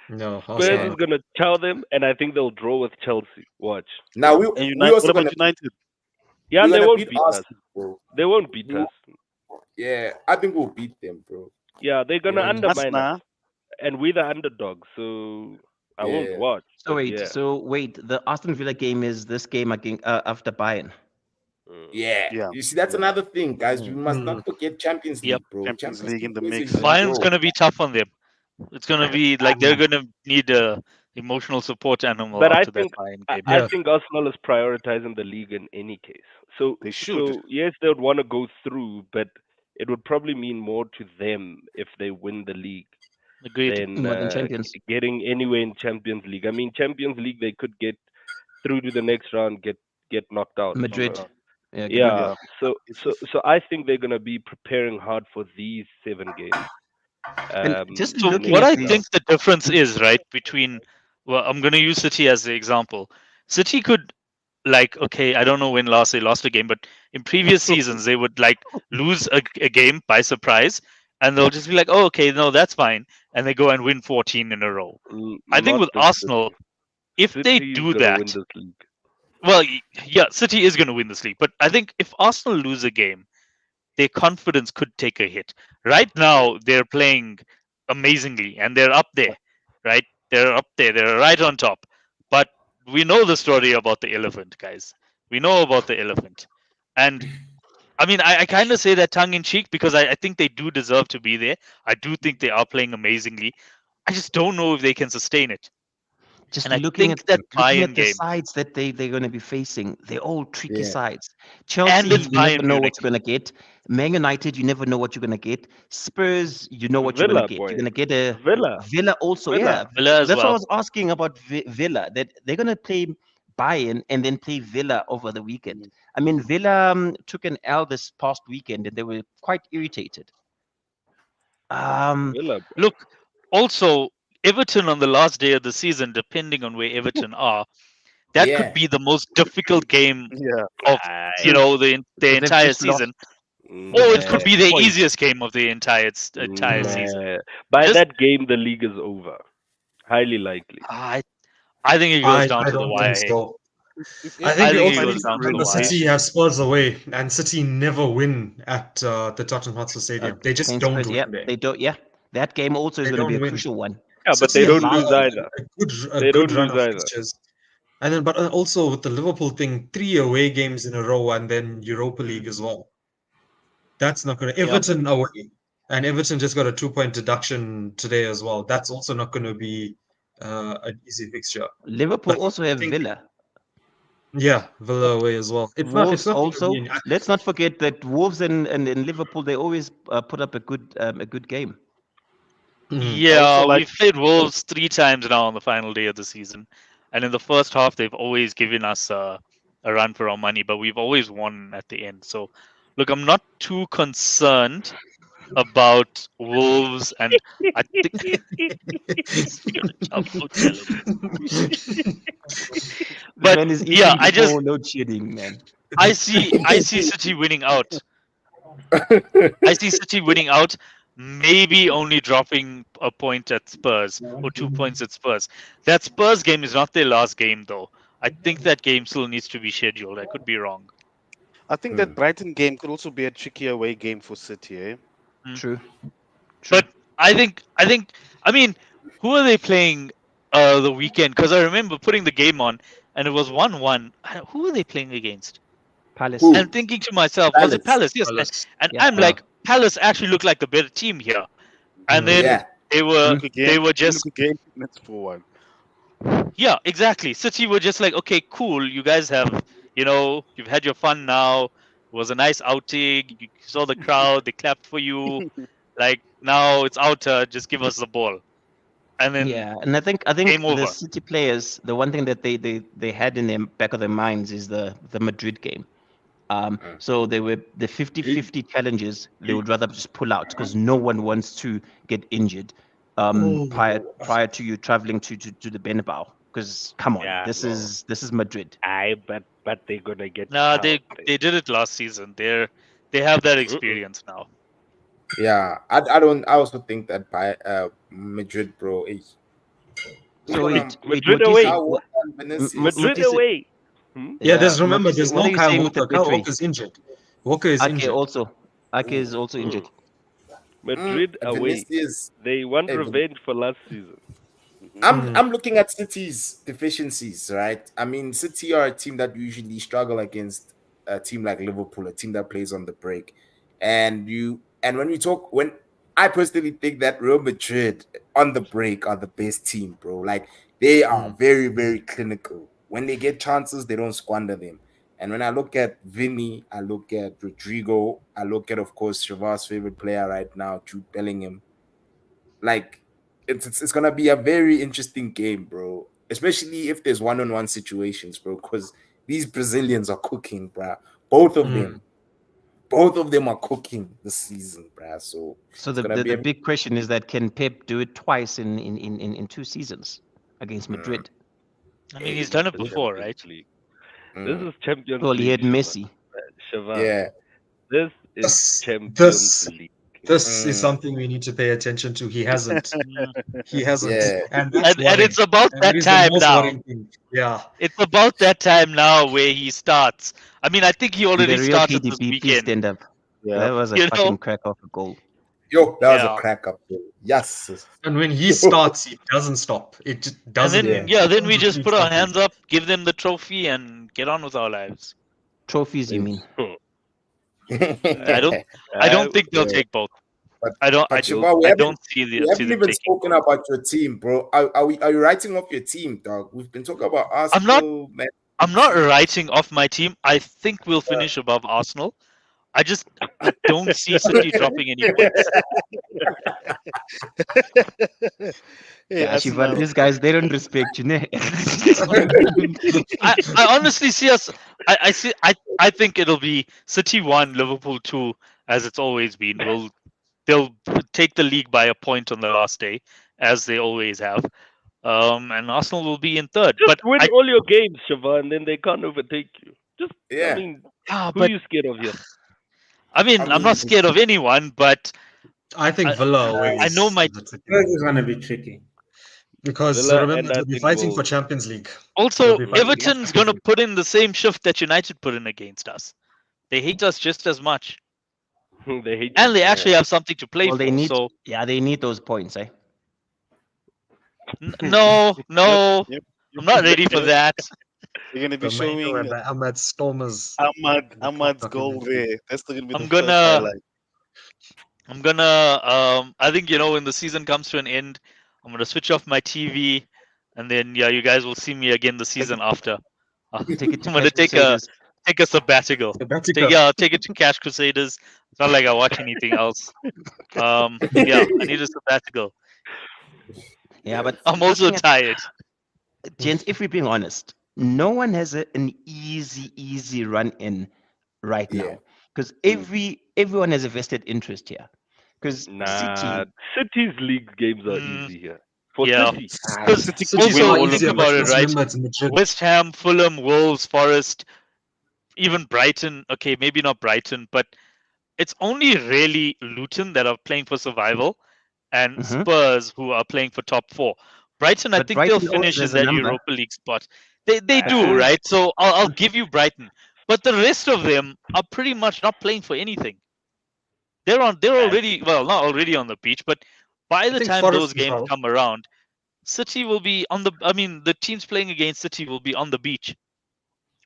No, Spurs Arsenal. is gonna chow them, and I think they'll draw with Chelsea. Watch. Now And we What also about gonna United? Yeah, we're and they gonna won't beat beat us. Arsenal, bro. They won't beat We us. will- yeah, I think we'll beat them, bro. Yeah, they're gonna Mm. undermine us, Arsenal. and we're the underdog. So I won't Yeah. watch. So But wait, yeah. so wait, the Aston Villa game is this game again after Bayern. Mm. Yeah, Yeah. you see, that's Yeah. another thing, guys. We must Mm. not forget Champions Yep. League, bro. Champions Champions League in League the plays a mix. huge Bayern's role. gonna be tough on them. It's gonna be like they're gonna need a emotional support animal But I after that think Bayern I, game. I Yeah. think Arsenal is prioritizing the league in any case. So They should. so yes, they would want to go through, but it would probably mean more to them if they win the league Agreed. than More than Champions. getting anywhere in Champions League. I mean, Champions League they could get through to the next round, get knocked out. Madrid. Knockout. Yeah, get Yeah. Yeah. So If, so if so I think they're gonna be preparing hard for these 7 games. And just So looking what at I Next this, think round. the difference is, right, between well, I'm gonna use City as the example. City could like okay, I don't know when last they lost a game, but in previous seasons they would like lose a game by surprise and they'll just be like, oh okay, no, that's fine, and they go and win 14 in a row. I think Not with this Arsenal, City. if they City is do gonna win that, this league. well, yeah, City is going to win this league, but I think if Arsenal lose a game, their confidence could take a hit. Right now, they're playing amazingly and they're up there, right? They're up there, they're right on top. But we know the story about the elephant, guys. We know about the elephant. And I mean, I kind of say that tongue in cheek because I think they do deserve to be there. I do think they are playing amazingly. I just don't know if they can sustain it. just And I think that looking at Bayern the game, sides that they're going to be facing, they're all tricky Yeah. sides. and Chelsea, it's you never Bayern know what Munich. you're going to get. Man United, you never know what you're going to get. Spurs, you know what you're going Villa, to get. You're boy. going to get a Villa. Villa also. Yeah, Villa. Villa as that's what I well. was asking about Villa. That they're going to play Bayern and then play Villa over the weekend. I mean, Villa took an L this past weekend and they were quite irritated. Villa, boy. Look, also Everton on the last day of the season, depending on where Everton are, that could Yeah. be the most difficult game yeah. of Aye. True. the Because they've entire just lost. season, They've or it just could lost Nah, be the points. easiest game of the entire season. nah. By Just that game, the league is over. Highly likely. I think it goes down I to the don't wire. think so. If I Everton think I we think it also find need goes to it to down to the remember wire. City relegation, have Spurs away, and City never win at the Tottenham Hotspur Stadium. They just Against don't Spurs, yeah, win there. they don't. Yeah, that game also is They going to be don't a win. crucial one. Yeah, but City they have don't lose either. a They good don't run lose of either. fixtures, and then but also with the Liverpool thing, 3 away games in a row, and then Europa League as well. That's not going to Yep. Everton away, and Everton just got a 2 point deduction today as well. That's also not going to be an easy fixture. Liverpool But also I have think, Villa. yeah, Villa away as well. It's not. It's Wolves not going to also. be. Let's not forget that Wolves and Liverpool they always put up a good game. I also Yeah, like we've played Wolves 3 times now on the final day of the season, and in the first half they've always given us a run for our money, but we've always won at the end. So, look, I'm not too concerned about Wolves, and I think he's gonna jump out challenges. This But man is yeah, eating before no cheating, man. I see City winning out. I see City winning out, maybe only dropping a point at Spurs or 2 points at Spurs. That Spurs game is not their last game, though. I think that game still needs to be scheduled. I could be wrong. I think that Brighton game could also be a tricky away game for City, eh? Mm. True. But I mean, who are they playing the weekend? Because I remember putting the game on and it was 1-1. Who are they playing against? Palace. Who? I'm thinking to myself, was it Palace. Palace? Yes. Palace. And Yeah. I'm like, Palace actually looked like the better team here. And then Yeah. they were Look again. they were just Look again. That's 4-1. yeah, exactly. City were just like, okay, cool. You guys have, you've had your fun now. It was a nice outing. You saw the crowd. They clapped for you. Like now it's our turn. Just give us the ball, and then Yeah, and I think game the over. City players, the one thing that they had in the back of their minds is the Madrid game. So they were the 50-50 challenges. They would rather just pull out because no one wants to get injured prior to you traveling to the Bernabeu Because come on, Yeah, this no. is Madrid. But they're gonna get Nah, cowed. they did it last season. They have that Mm-mm. experience now. Yeah, I don't. I also think that by Madrid, bro, who's So gonna wait, wait, Madrid Mutisi, Kyle away. Walker and Vinicius? Madrid Mutisi, away. Yeah, yeah, remember, Mutisi, there's what are no you Kyle saying with the Walker. Kyle victory? Walker's injured. Walker is Ake injured. also, Ake is Ooh, also injured. Madrid away. Vinicius. They want Hey, revenge for last season. Mm. I'm looking at City's deficiencies, right? I mean, City are a team that usually struggle against a team like Liverpool, a team that plays on the break. And when I personally think that Real Madrid on the break are the best team, bro. Like they are Mm. very, very clinical. When they get chances, they don't squander them. And when I look at Vinny, I look at Rodrigo, I look at, of course, Shavar's favorite player right now, Jude Bellingham. Like it's gonna be a very interesting game, bro. Especially if there's one-on-one situations, bro. Because these Brazilians are cooking, bro. Both of Mm. them, both of them are cooking this season, bro. So So it's the, gonna the be the a big question is that can Pep do it twice in 2 seasons against mm, Madrid? I mean, he's eh, done it The before, Champions right? League. This mm, is Champions Well, he League, had Messi. Siobhan. yeah, This is This, Champions this, League. this is mm, something we need to pay attention to. He hasn't. Mm. He hasn't, yeah. and that's And worrying. it's about And it that is the time most now. worrying thing. Yeah. It's about that time now where he starts. I mean, I think he And already the real started this KDB, please weekend. stand up. Yeah. That was a You know? fucking crack of a goal. Yo, that was a Yeah. crack up, bro. Yes. And when he starts, he doesn't stop. It just And doesn't. then Yeah. then we just Repeat put our cycle. hands up, give them the trophy, and get on with our lives. Trophies, you mean? I don't Uh, think they'll Yeah. take both. But I don't I, you'll Shiva, I don't we see haven't them even taking spoken both. about your team, bro. Are you writing off your team, dog? We've been talking about I'm not Arsenal, Man I'm not City. writing off my team. I think we'll finish above Arsenal. I don't see City dropping any points. Hey, Yeah, Shivan, Arsenal. these guys, they don't respect you, ne? I honestly see us. I think it'll be City 1, Liverpool 2, as it's always been. They'll take the league by a point on the last day, as they always have. And Arsenal will be in third. just But win all your games, Siobhan, then they can't overtake you. I Yeah. mean, yeah, who are but you scared of here? I I mean, I'm not mean, scared of anyone. But I think I, Villa away I know is my. the tricky This one. is gonna be tricky. Because Villa, remember, and I they'll be think fighting for will. Champions League. They'll Also, be fighting for Everton's Champions gonna League. put in the same shift that United put in against us. They hate us just as much, They hate and you they more. actually have something to play Well, they for. need, So they need those points, eh? no, Yep. no, Yep. I'm not ready for Yep. that. You're gonna be Firmino showing and Ahmad Stormers in the clock Ahmad's goal documentary. there. That's gonna be the I'm first gonna highlight. I'm gonna I think when the season comes to an end, I'm gonna switch off my TV, and then you guys will see me again the season after. Take it to I'm gonna Cash Crusaders. take a sabbatical. Sabatica. Take it to Cash Crusaders. It's not like I watch anything else. Yeah, I need a sabbatical. Yeah, but I'm also looking at tired. gents, if we're being honest, no one has an easy run in right Yeah. now because everyone has a vested interest here. Because Nah, City, City's league games are Mm, easy here. For yeah. City. Because City could City's win also far all of think easier, them. but about it, let's right? remember it's Madrid. West Ham, Fulham, Wolves, Forest, even Brighton. Okay, maybe not Brighton, but it's only really Luton that are playing for survival, and Mhm. Spurs who are playing for top 4. Brighton, I But think they'll Brighton also finish in has a that number. Europa League spot. They But do, so is right? So I'll give you Brighton, but the rest of them are pretty much not playing for anything. They're already, well, not already on the beach, but by I the think time those Forest as games well. come around, City will be on the. I mean, the teams playing against City will be on the beach.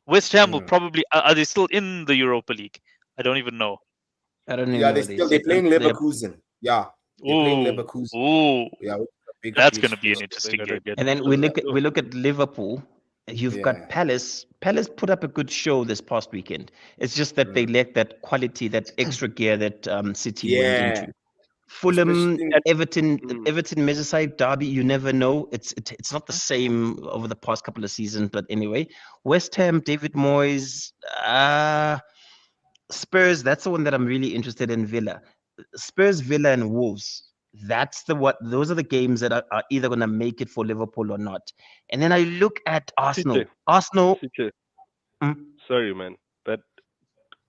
West Ham will Mm. probably. Are they still in the Europa League? I don't even know. I don't even Yeah, know. They they're said playing they're Leverkusen. Yeah, they're playing Ooh, Leverkusen. ooh, Yeah, which is a big that's huge gonna be an fixture. They're interesting gonna game. get And then we Leicester. look at Liverpool. You've Yeah. got Palace. Palace put up a good show this past weekend. It's just that they lack that quality, that extra gear that City went Yeah, into. Fulham, especially Everton, Mm. Everton, Merseyside derby. You never know. It's not the same over the past couple of seasons. But anyway, West Ham, David Moyes, Spurs. That's the one that I'm really interested in. Villa, Spurs, Villa, and Wolves. That's the what those are the games that are either going to make it for Liverpool or not. And then I look at Arsenal. CJ, Arsenal, CJ, mm, sorry, man, but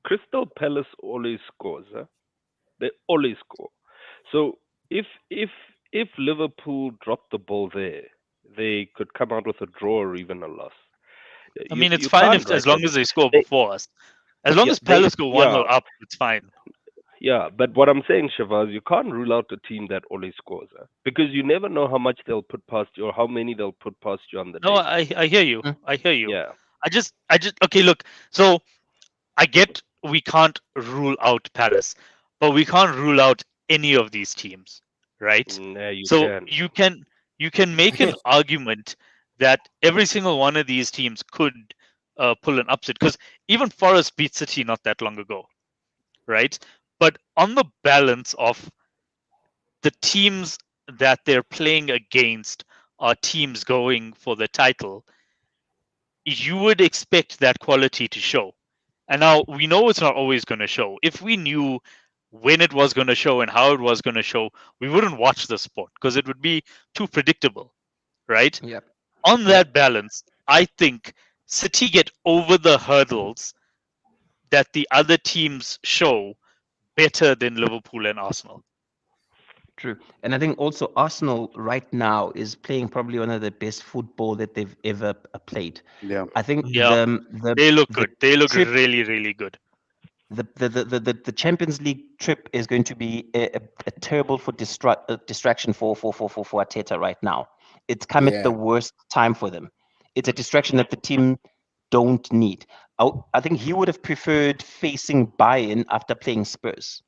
Crystal Palace always scores. Huh? They always score. So if if if Liverpool drop the ball there, they could come out with a draw or even a loss. I You mean, it's you fine can't if write as long them. as they score They before us. As long yeah as they Palace go 1-0 yeah up, it's fine. yeah. But what I'm saying, Shavaz, you can't rule out a team that always scores, huh? Because you never know how much they'll put past you or how many they'll put past you on the No, day. I hear you. mm, I hear you. Yeah. I just okay, look. So I get we can't rule out Palace, but we can't rule out any of these teams, right? Yeah, you So can. you can make an argument that every single one of these teams could pull an upset because even Forest beat City not that long ago, right? But on the balance of the teams that they're playing against are teams going for the title, you would expect that quality to show. And now we know it's not always going to show. If we knew when it was going to show and how it was going to show, we wouldn't watch the sport because it would be too predictable, right? yep, On yep, that balance, I think City get over the hurdles that the other teams show better than Liverpool and Arsenal. true. And I think also Arsenal right now is playing probably one of the best football that they've ever played. Yeah. I think Yeah, the they look the good. They look trip really, really good. the Champions League trip is going to be a terrible distraction for Arteta right now. It's come at the Yeah. worst time for them. It's a distraction that the team don't need. I think he would have preferred facing Bayern after playing Spurs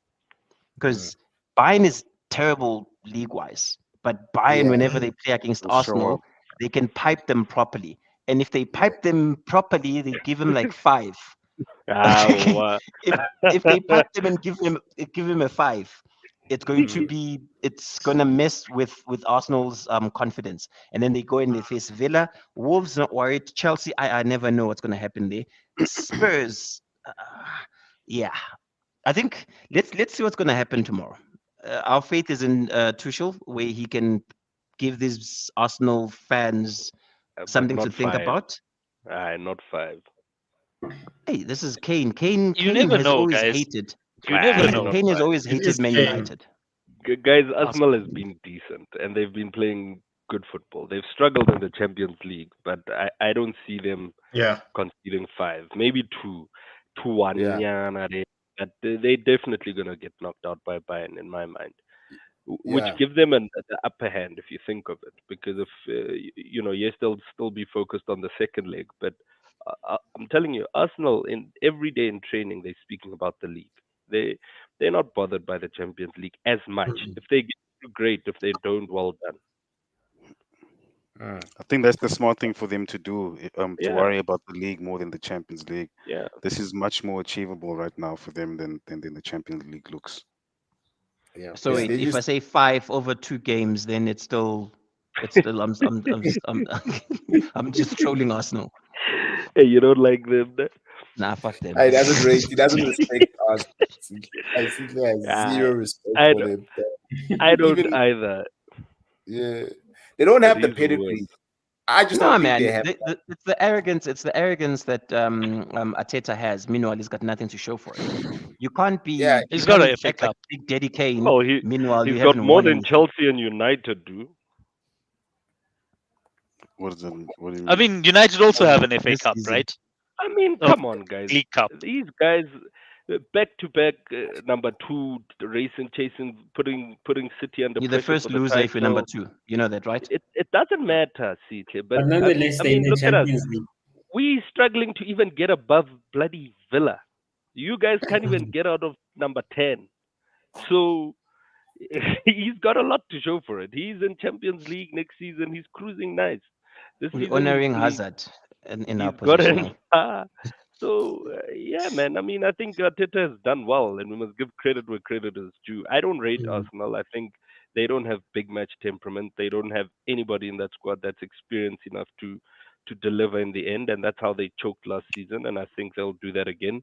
Mm. because Bayern is terrible league wise, but Bayern Yeah. whenever they play against Will show Arsenal, up. they can pipe them properly. And if they Yeah. pipe them properly, they give them like five. Ah, wow. if if they pipe them and give him a five, Mm. it's gonna mess with Arsenal's confidence. And then they go and they face Villa, Wolves not worried, Chelsea. I never know what's gonna happen there. Spurs, yeah. I think let's see what's gonna happen tomorrow. Our faith is in Tuchel, where he can give these Arsenal fans But something to not think five. about. Not five. Hey, this is Kane. Kane You Kane never has know, always guys. hated. You never Kane, know. Not Kane has five. always It hated is Man Kane. United. Guys, Arsenal. Arsenal has been decent and they've been playing good football. They've struggled in the Champions League, but I don't see them Yeah. conceding five, maybe two, 2-1. Yeah. Yeah, but they definitely gonna get knocked out by Bayern in my mind, which Yeah. give them the upper hand if you think of it. Because if yes, they'll still be focused on the second leg, but I'm telling you, Arsenal in every day in training they're speaking about the league. They they're not bothered by the Champions League as much. Mm. If they get through, great. If they don't, well done. Mm. I think that's the smart thing for them to do, to Yeah, worry about the league more than the Champions League. yeah. This is much more achievable right now for them than the Champions League looks. Yeah. So They if I just say five over 2 games, then it's still I'm just trolling Arsenal. Hey, you don't like them? Nah, fuck them. he doesn't rate. He doesn't respect us. I simply has I zero respect I for don't, them. I don't Even either. yeah, they don't But have the he's the worst. pedigree. I just No, don't think they man, have. it's the arrogance. It's the arrogance that Ateta has. Meanwhile, he's got nothing to show for it. Yeah. You He's got can't a FA act like Cup. Big Daddy Kane. Oh, Meanwhile, he's you got haven't more won than anything. Chelsea and United do. What is it? What do you I mean? mean, United also have an FA This Cup, season. right? I mean, Or come on, guys. League Cup. These guys, back to back, number two, racing, chasing, putting City under You're the pressure first for the loser if you're number title. 2. You know that, right? It doesn't matter, CJ. But But nonetheless, I they're in mean, the look at us. Champions League. We struggling to even get above bloody Villa. You guys can't even get out of number 10. So he's got a lot to show for it. He's in Champions League next season. He's cruising nice. This We're season honoring he's Hazard in our he's got position. an so yeah, man. I mean, I think Arteta has done well, and we must give credit where credit is due. I don't rate Mm. Arsenal. I think they don't have big match temperament. They don't have anybody in that squad that's experienced enough to deliver in the end, and that's how they choked last season. And I think they'll do that again.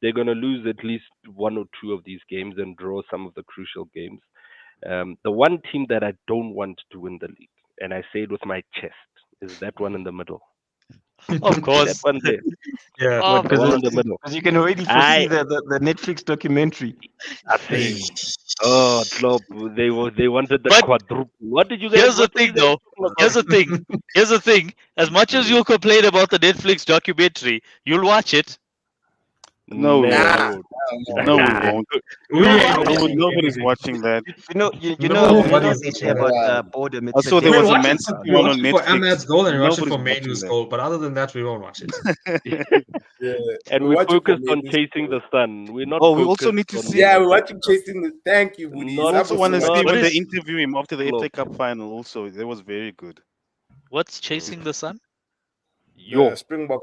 They're gonna lose at least one or two of these games and draw some of the crucial games. The one team that I don't want to win the league, and I say it with my chest, is that one in the middle. Of That course. one there, Yeah. What? the Of one in course. the middle. Because you can already foresee I the Netflix documentary. same. Oh, Klopp, they wanted the But quadruple. What did you guys? here's the What were you thing, guys though. talking Here's the about? thing. Here's the thing. As much as you complain about the Netflix documentary, you'll watch it. No, we Nah, I Nah, won't. won't. No, we Nah, won't. We no, ain't I won't. watching Nobody's anything. watching that. Nobody's You know what watching they say that. about yeah. boredom. I It's the saw there death We'll was of a watch Man it. City We'll one watch on it for Netflix. Ahmad's goal and we watch it for Nobody's watching Mainu's that. goal. But other than that, we won't watch it. Yeah, And we we're watch it for focused on Mendy's chasing goal. the sun. We're not Oh, we also focused need to on see. Yeah, winning we're the watching cup. chasing the. Thank you, Woody. We Not also want to see not when What they is interview him after the FA Klopp. Cup final. Also, that was very good. what's Mm. chasing the sun? the Yo, Springbok.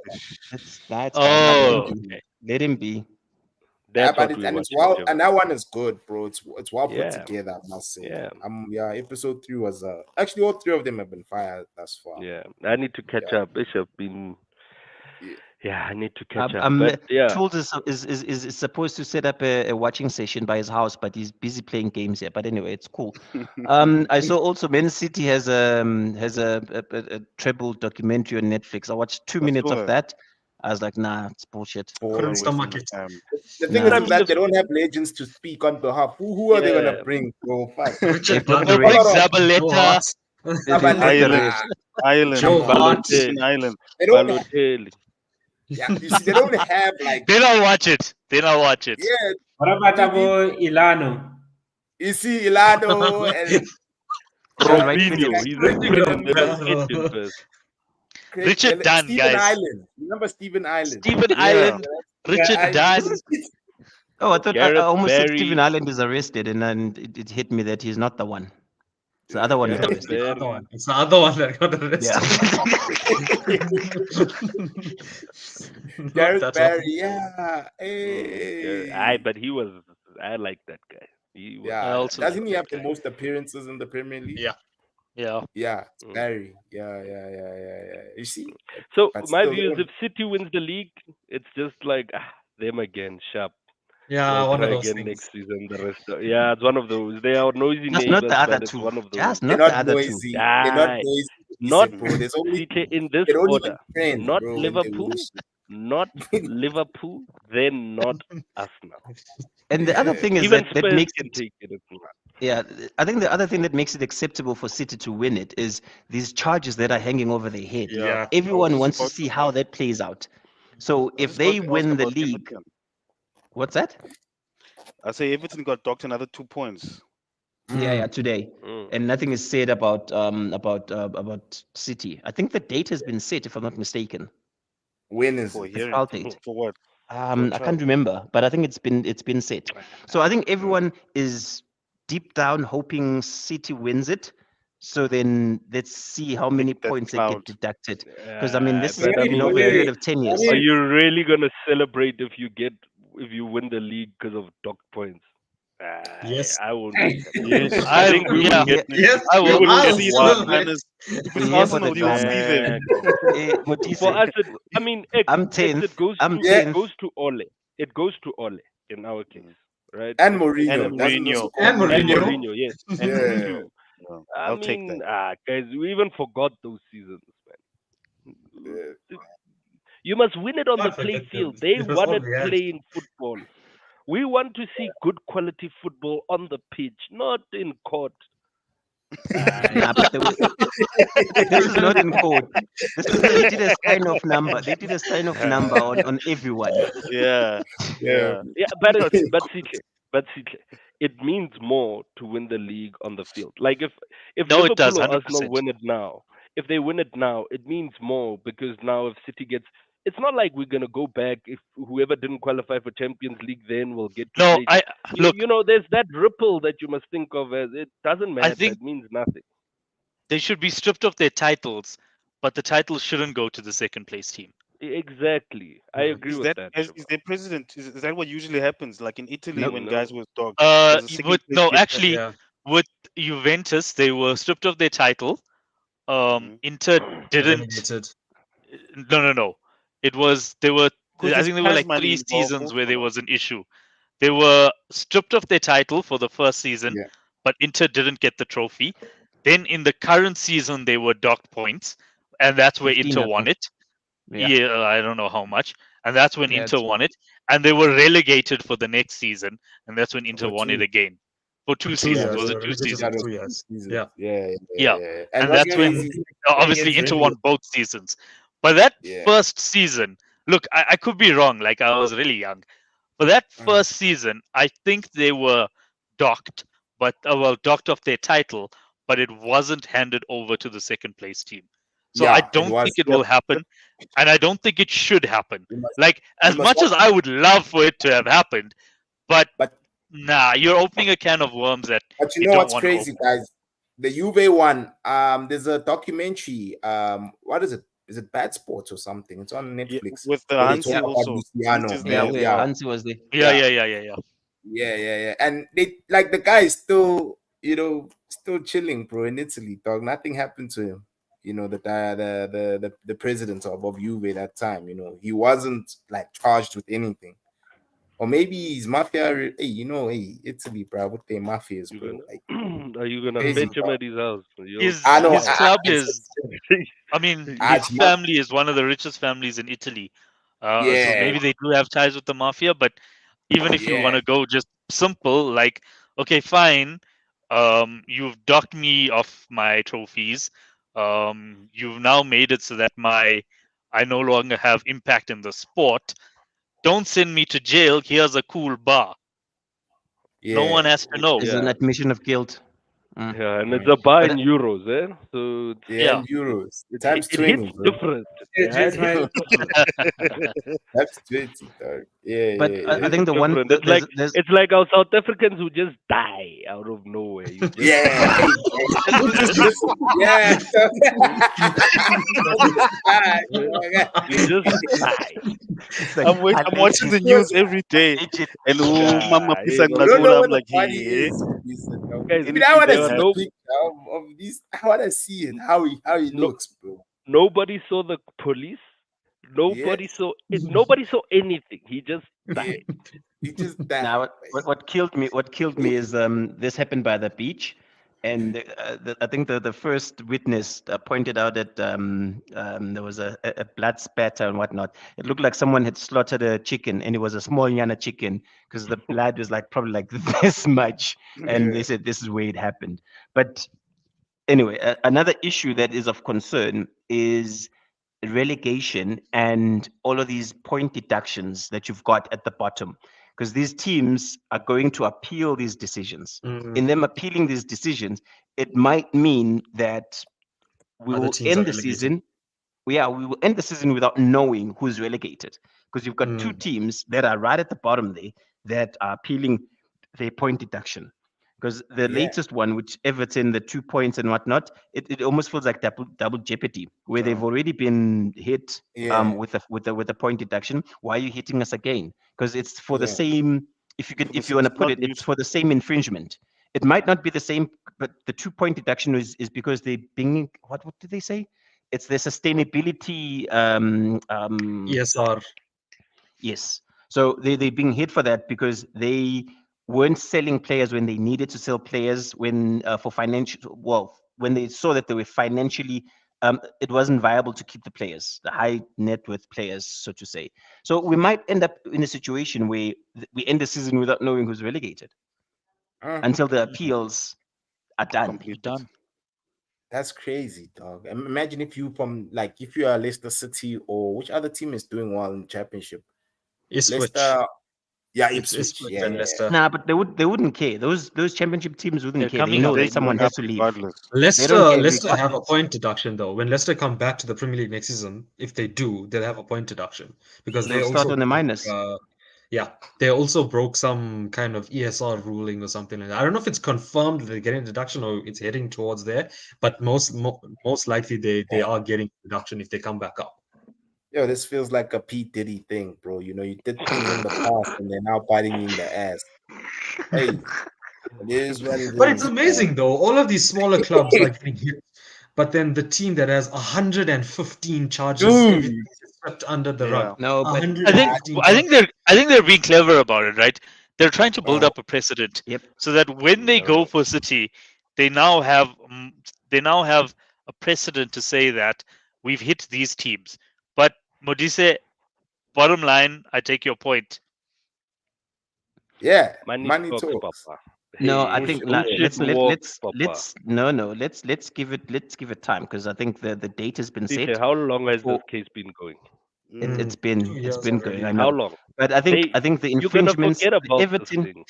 That's fine. Let him Oh, be. okay. Let him be. Yeah, that's but what we're it's watching, well, and Jim. that one is good, bro. It's well put Yeah, together, I must say. yeah, Yeah, episode 3 was actually all 3 of them have been fired thus far. yeah. I need to catch Yeah, up. Bishop been. yeah. Yeah, I need to catch up. Um, But yeah, Tools is supposed to set up a watching session by his house, but he's busy playing games here. But anyway, it's cool. I saw also Man City has a treble documentary on Netflix. I watched 2 I minutes saw of that. that. I was like, nah, it's bullshit. What Couldn't a waste of stomach my it. time. The thing Nah. is, but I with mean, that if they don't have legends to speak on behalf. Who are they gonna yeah, bring, bro? Fuck. They've Richard got Dunn, the They'll bring Hold rest. on. Joe Zabaleta. Hart, They've got the Ireland, Zabaleta. rest. Ireland, Joe Hart. Stephen Balotelli, Island. They don't have. Balotelli. Yeah, you see, they don't have like. Then I'll watch it. Then I'll watch it. Yeah, What about you, Abo Ilano? you see Ilano and Just right foot Robinho, it. he's a Really good good Italian battle. person. Richard Dunn, Stephen guys. Island. Remember Stephen Island? Stephen Yeah, Island, Yeah, Richard Dunn. Oh, I thought I Gareth almost said Stephen Barry, Island is arrested, and then it hit me that he's not the one. It's the other one is Gareth It's the arrested. other Barry. one. It's the other one that got Yeah. arrested. Not Gareth that Barry, one. yeah. Hey. But he was. I like that guy. He was. I Yeah. also like Doesn't he that have the guy. most appearances in the Premier League? Yeah. Yeah. Yeah, it's Mm. Barry. Yeah. You see? So But my still, view is, if City wins the league, it's just like them again, sharp. Yeah, They'll one of try those again things. next season. The rest, yeah, it's one of those. They are noisy Just not neighbors, the other but it's two. one of those. Just they're not the not other two. noisy. They're not Aye. noisy. Not Bro. There's only City in this they don't even order. trend, Not bro, when they win Liverpool, shit. not Liverpool, then not Arsenal. And the other Yeah. thing is Even that Spurs makes can it, take it. If not. yeah, I think the other thing that makes it acceptable for City to win it is these charges that are hanging over their head. yeah. Yeah. Everyone just wants to about see how that plays out. So I was if just about they to ask win the about league, Everton. what's that? I say Everton got docked another 2 points. Yeah, today. Mm. And nothing is said about City. I think the date has been set, if I'm not mistaken. When is For it? The hearing. trial date. For what? I trial. can't remember, but I think it's been set. So I think everyone is deep down hoping City wins it. So then let's see how many Take that points they get cloud. deducted. Because I mean, this has But I been mean, over a period of 10 years. are you really gonna celebrate if you win the league because of dock points? Yes. I won't be happy. Yes, I think we yeah. will get Yes, I we will. will I'll see Wow. the celebrate. Gunners. If We're it's here for Arsenal, the you'll dance. see them. Motise, For us, I mean, I'm X 10th. it goes I'm to 10th. Ole. It goes to Ole in our case, right? And And Mourinho. Doesn't Mourinho. also And call And Mourinho. Mourinho, yes. And Yeah. Mourinho. Yeah, I I'll take mean, that. guys, we even forgot those seasons, man. Yeah. You must win it on the Can't play forget them. field. They It was all want we had. playing football. We want to see good quality football on the pitch, not in court. Nah, but this is not in court. They did a sign off number. They did a sign off number on everyone. Yeah. Yeah. Yeah, but Sitle, it means more to win the league on the field. Like if No, it does. Liverpool or Arsenal 100%. win it now, if they win it now, it means more because now if City gets, it's not like we're gonna go back if whoever didn't qualify for Champions League then will get to No, play. I look. You know, there's that ripple that you must think of as it doesn't matter. think- It means nothing. They should be stripped of their titles, but the titles shouldn't go to the second place team. Exactly, I agree Is with that that. is their president? Is that what usually happens? Like in Italy, No. when No. guys were dogged, there's a second With place no, gets- actually, Yeah. with Juventus, they were stripped of their title. Mhm. Inter didn't. Eliminated. No. It was they were. 'Cause I there's think there were prize like money 3 involved seasons where also, there no? was an issue. They were stripped of their title for the first season, Yeah. but Inter didn't get the trophy. Then in the current season, they were docked points, and that's where 15, Inter I won think. it. Yeah. Yeah, I don't know how much. And that's when Yeah, Inter it's won it. And they were relegated for the next season, and that's when Inter For won it two. again. For For 2 2 Yeah, seasons. years. Was They it were two relegated that for seasons? was 2 two years. seasons. Yeah. Yeah. And And what's that's when crazy is obviously against Inter Remy. won both seasons. But that Yeah. first season, look, I could be wrong. Like I was really young. For that Mm. first season, I think they were docked, but docked off their title, but it wasn't handed over to the second place team. So I Yeah, it don't think was. it Yep. will happen, and I don't think it should happen. You Like you as must much as watch, I would love for it to have happened, but but nah, you're opening a can of worms that you you know don't what's want to crazy, open. guys? The Juve one. There's a documentary. What is it? Is it Bad Sports or something? It's on Yeah, Netflix with the where they talk Hansi yeah, about also. Luciano. Hansi's yeah. there. And Where yeah, Hansi was there. Yeah, yeah, yeah, yeah, yeah, yeah. yeah. And they like the guy is still, still chilling, bro, in Italy, dog. Nothing happened to him. The president of Juve that time. He wasn't like charged with anything. Or maybe he's mafia. Hey, hey, Italy, bro, with their mafias, You bro. Like gonna are you gonna crazy, fetch him dog. at his house? Yo, His I know. his guy. club is, I mean, his It's not. family is one of the richest families in Italy. So Yeah, maybe they do have ties with the mafia, but even if you yeah, want to go just simple, like, okay, fine, you've docked me off my trophies. You've now made it so that I no longer have impact in the sport. Don't send me to jail. Here's a cool bar. No one yeah, has to know. It's an Yeah, admission of guilt. Mm. yeah, and it's mm, a buy But in euros, eh? So yeah. Yeah. And euros, the it, times it hits 20, bro. different. Yeah, Yeah, it just hits my different. That's 20, dog. Yeah, but yeah, It I yeah, hits think the one different. It's like there's it's like our South Africans who just die out of nowhere. You just yeah. die. Hey, just yeah. Just die, dog. You just die. it's like I'm watching the news every day. alleged. And Mama Yeah, you Pisang know, You don't know Laguna, I'm what the like, funny hey, is. Listen, dog. guys. Even I Listen, want to there are see a no picture of this. I want to see it. How he no looks, bro. nobody saw the police. Nobody Yes. saw it. Nobody saw anything. He just Yeah. died. He just Now, died. what killed me is this happened by the beach, and I think the first witness pointed out that there was a blood spatter and whatnot. It looked like someone had slaughtered a chicken, and it was a small yana chicken because the blood was like probably like this much, and Yeah. they said this is where it happened. But anyway, another issue that is of concern is relegation and all of these point deductions that you've got at the bottom, because these teams are going to appeal these decisions. Mm. In them appealing these decisions, it might mean that we Other will teams are end the relegated. season. Yeah, we will end the season without knowing who's relegated, because you've got two Mm. teams that are right at the bottom there that are appealing their point deduction. Because the Yeah. latest one, which Everton, the 2 points and whatnot, it almost feels like double jeopardy, where they've already been hit Yeah. with the point deduction. Why are you hitting us again? Because it's for the Yeah. same. If you want to it's put not it, new. it's for the same infringement. It might not be the same, but the 2 point deduction is because they being what did they say? It's the sustainability. ESR. Yes. So they're being hit for that because they weren't selling players when they needed to sell players when for financial, well, when they saw that they were financially, it wasn't viable to keep the players, the high net worth players, so to say. So we might end up in a situation where we end the season without knowing who's relegated Uh, until the appeals are done. You're Completed. done. that's crazy, dog. Imagine if you are Leicester City or which other team is doing well in the championship. Ipswich. Leicester, yeah, It's Ipswich, Ipswich yeah. and Leicester. Nah, but they wouldn't care. Those championship teams wouldn't They're care. They coming know up. They're that going someone up has to leave. regardless. They don't care Leicester have a regardless. point deduction though. When Leicester come back to the Premier League next season, if they do, they'll have a point deduction because they They'll start also on the broke, minus. they also broke some kind of ESR ruling or something like that. I don't know if it's confirmed that they're getting a deduction or it's heading towards there, but most likely they are getting a deduction if they come back up. Yo, this feels like a P. Diddy thing, bro. You did things in the past and they're now biting you in the ass. Hey, it is what it But it's is, man. amazing though. All of these smaller clubs are getting hit, but then the team that has 115 charges, everything Dude, is swept under the Yeah. rug. No, but I think 115 I charges. think they're I think they're being clever about it, right? They're trying to build Uh, up a precedent Yep. so that when they go No. for City, they now have a precedent to say that we've hit these teams. But Modise, bottom line, I take your point. yeah, Money money talks, talks. Papa. No, Hey, I think bullshit walks, Papa. let's give it time, because I think the date has been DJ, set how long has this for case been going? it, Mm. 2 years it's been going, I already. How know. long? But I think Hey, the you're gonna infringements, forget the about this Everton. thing.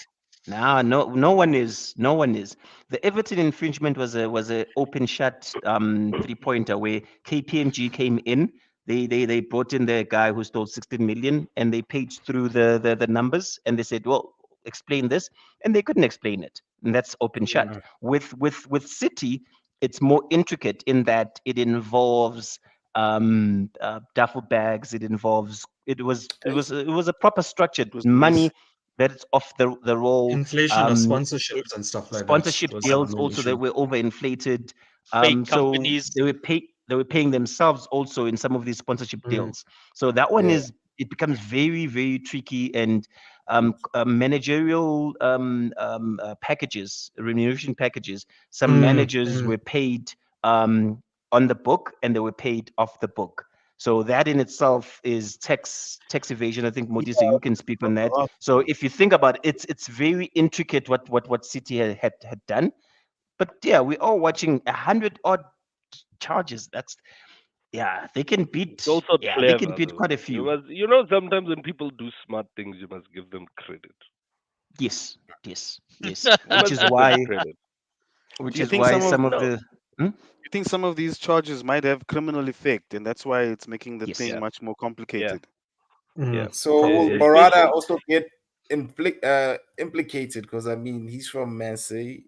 Nah, no one is. No one is. The Everton infringement was a open shut 3-pointer where KPMG came in. They brought in the guy who stole 16 million, and they paged through the numbers, and they said, "Well, explain this," and they couldn't explain it, and that's open shut. Mm. With City, it's more intricate in that it involves duffel bags. It was a proper structured It was money nice. that is off the roll. Inflation of It, sponsorships and stuff like that sponsorship was the deals main also, they issue. were overinflated. Fake So companies. they were paying themselves also in some of these sponsorship Mm. deals. So that one Yeah. it becomes very, very tricky, and managerial packages, remuneration packages. Some managers were paid on the book, and they were paid off the book. So that in itself is tax evasion. I think Modisa, you can speak on that. So if you think about it, it's very intricate what City had done. But yeah, we're all watching 100 odd charges. They can beat. It's also They can clever, beat though. quite a You few. must, sometimes when people do smart things, you must give them credit. Yes, yes, yes. You Which must is give them why credit. Do you think some of No, the Hmm? you think some of these charges might have criminal effect, and that's why it's making the Yes. thing yeah, much more yeah, complicated? yeah. So will Probably. Barada Especially, also get implicated? Because I mean, he's from Man City,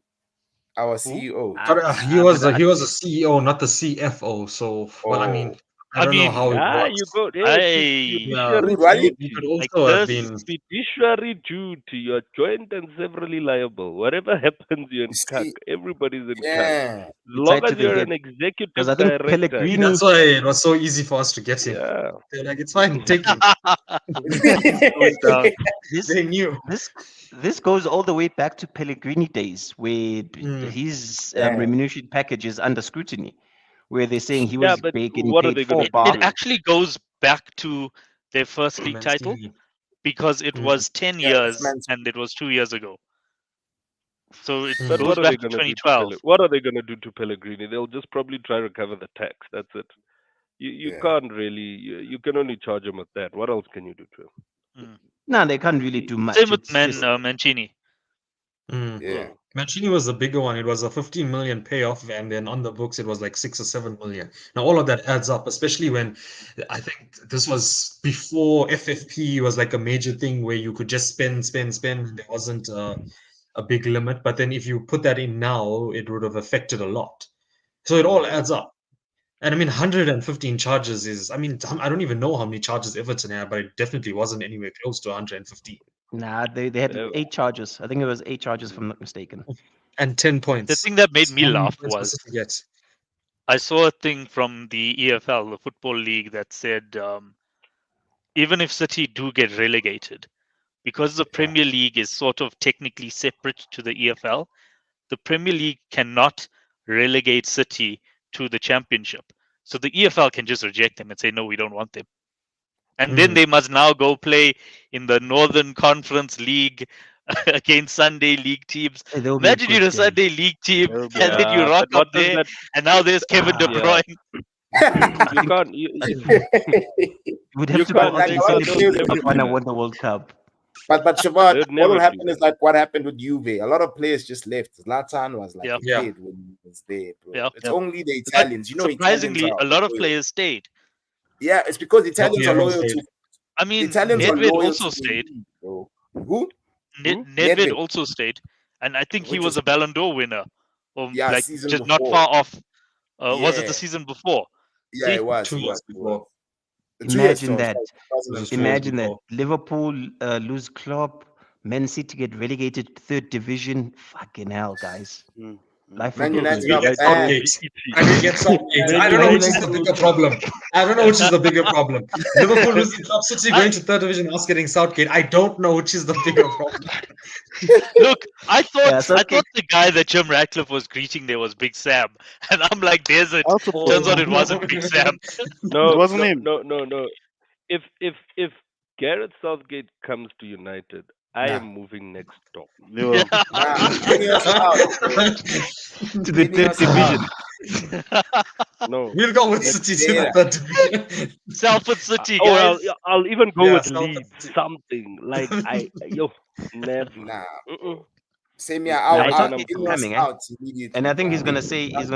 our who? CEO. But But he was a CEO, not the CFO. So, well, I mean, Oh, I I don't know mean, how it Ah, you works. go. Hey, it's I Yeah, fiduciary dude, why you? he could duty. like also have this. been. Fiduciary duty. You're joint and severally liable. Whatever happens, you're You in cuck. see, Everybody's in cuck. yeah, As it's long tied as to the you're hip, an because executive I think director, See, Pellegrini. that's why it was so easy for us to get him. yeah. They're like, it's fine, take him. Going down. This They knew. this this goes all the way back to Pellegrini days, where Mm. his yeah. remuneration package is under scrutiny, where they're saying he Yeah, was but getting what are paid they going four to It bar. do? actually goes back to their first league title Mancini. because it Mm. was 10 Yeah, that's years man's and it was 2 years ago. So it But goes what are back they to going to do to 2012. What are they going to do to Pellegrini? They'll just probably try to recover the tax. That's it. You yeah. can't really. You can only charge him with that. What else can you do to him? Mm. No, they can't really He, do Same much. with It's just Mancini. Mm. Yeah. mm. Mancini was the bigger one. It was a 15 million payoff, and then on the books it was like 6 or 7 million. Now all of that adds up, especially when I think this was before FFP was like a major thing where you could just spend, and there wasn't a big limit. But then if you put that in now, it would have affected a lot. So it all adds up. And I mean, 115 charges is, I mean, I don't even know how many charges Everton had, but it definitely wasn't anywhere close to 115. nah. They had Uh, 8 charges. I think it was 8 charges, if I'm not mistaken. And 10 The points. thing that made me How many laugh points was does City get? I saw a thing from the EFL, the Football League, that said even if City do get relegated, because the Yeah. Premier League is sort of technically separate to the EFL, the Premier League cannot relegate City to the Championship. So the EFL can just reject them and say, no, we don't want them. And then they must now go play in the Northern Conference League against Sunday League teams. Hey, there'll be a Imagine you're good a day. Sunday League team That would be and then fun. you yeah, rock but up what does there that? and now there's Kevin De Ah, Yeah, Bruyne. I you think can't. I think we'd You have to go can't. out Like They and a lot of can't celebrate players never if will do Bafana do. that. won the World Cup. But Siobhan, They would what never will do happen that. is like what happened with Juve. A lot of players just left. Zlatan was like Yeah, a Yeah. kid when he was there, bro. yeah. It's only the But Italians. You know, Italians surprisingly, are a lot of loyal. players stayed. Yeah, it's because Italians are Everyone loyal stayed. to I mean, Italians are Nedved loyal to also the stayed. league, bro. Who? Hmm? Nedved Nedved, also stayed. And I think he which was was a Ballon d'Or winner, or yeah, like season just not before. far off. Was it the Yeah, season before? yeah, See? it was. 2 years It was. before. The 2 years, Imagine Tom, that. sorry, This is 2 years 2004. Imagine that. before. Liverpool lose Klopp, Man City get relegated to third division. Fucking hell, guys. Mm. Life Man football United is We are get United will bad. be Southgate. eating. And we get Southgate. Man I don't know which is United the will bigger be problem. I don't know which is the bigger problem. Liverpool losing Club City, I- going to third division, us getting Southgate. I don't know which is the bigger problem. Look, I Yeah, thought Southgate. the guy that Jim Ratcliffe was greeting there was Big Sam, and I'm like, there's it. Also, Turns out Oh, it wasn't Big Sam. it No, wasn't no, him. no, no, no. If Gareth Southgate comes to United, I Nah, am moving next door. Yeah. nah. Ineos out, bro. To the third Ineos out. division. No. We'll go with Let's, City to the Yeah. third division. Salford City, or guys. I'll even go Yeah, with Salford Leeds. City. Something like never. Nah, Mm-mm. same here. No, Night but Out. when I'm Southgate's through. Ineos coming, eh? out And I immediately, think he's bro. gonna say That's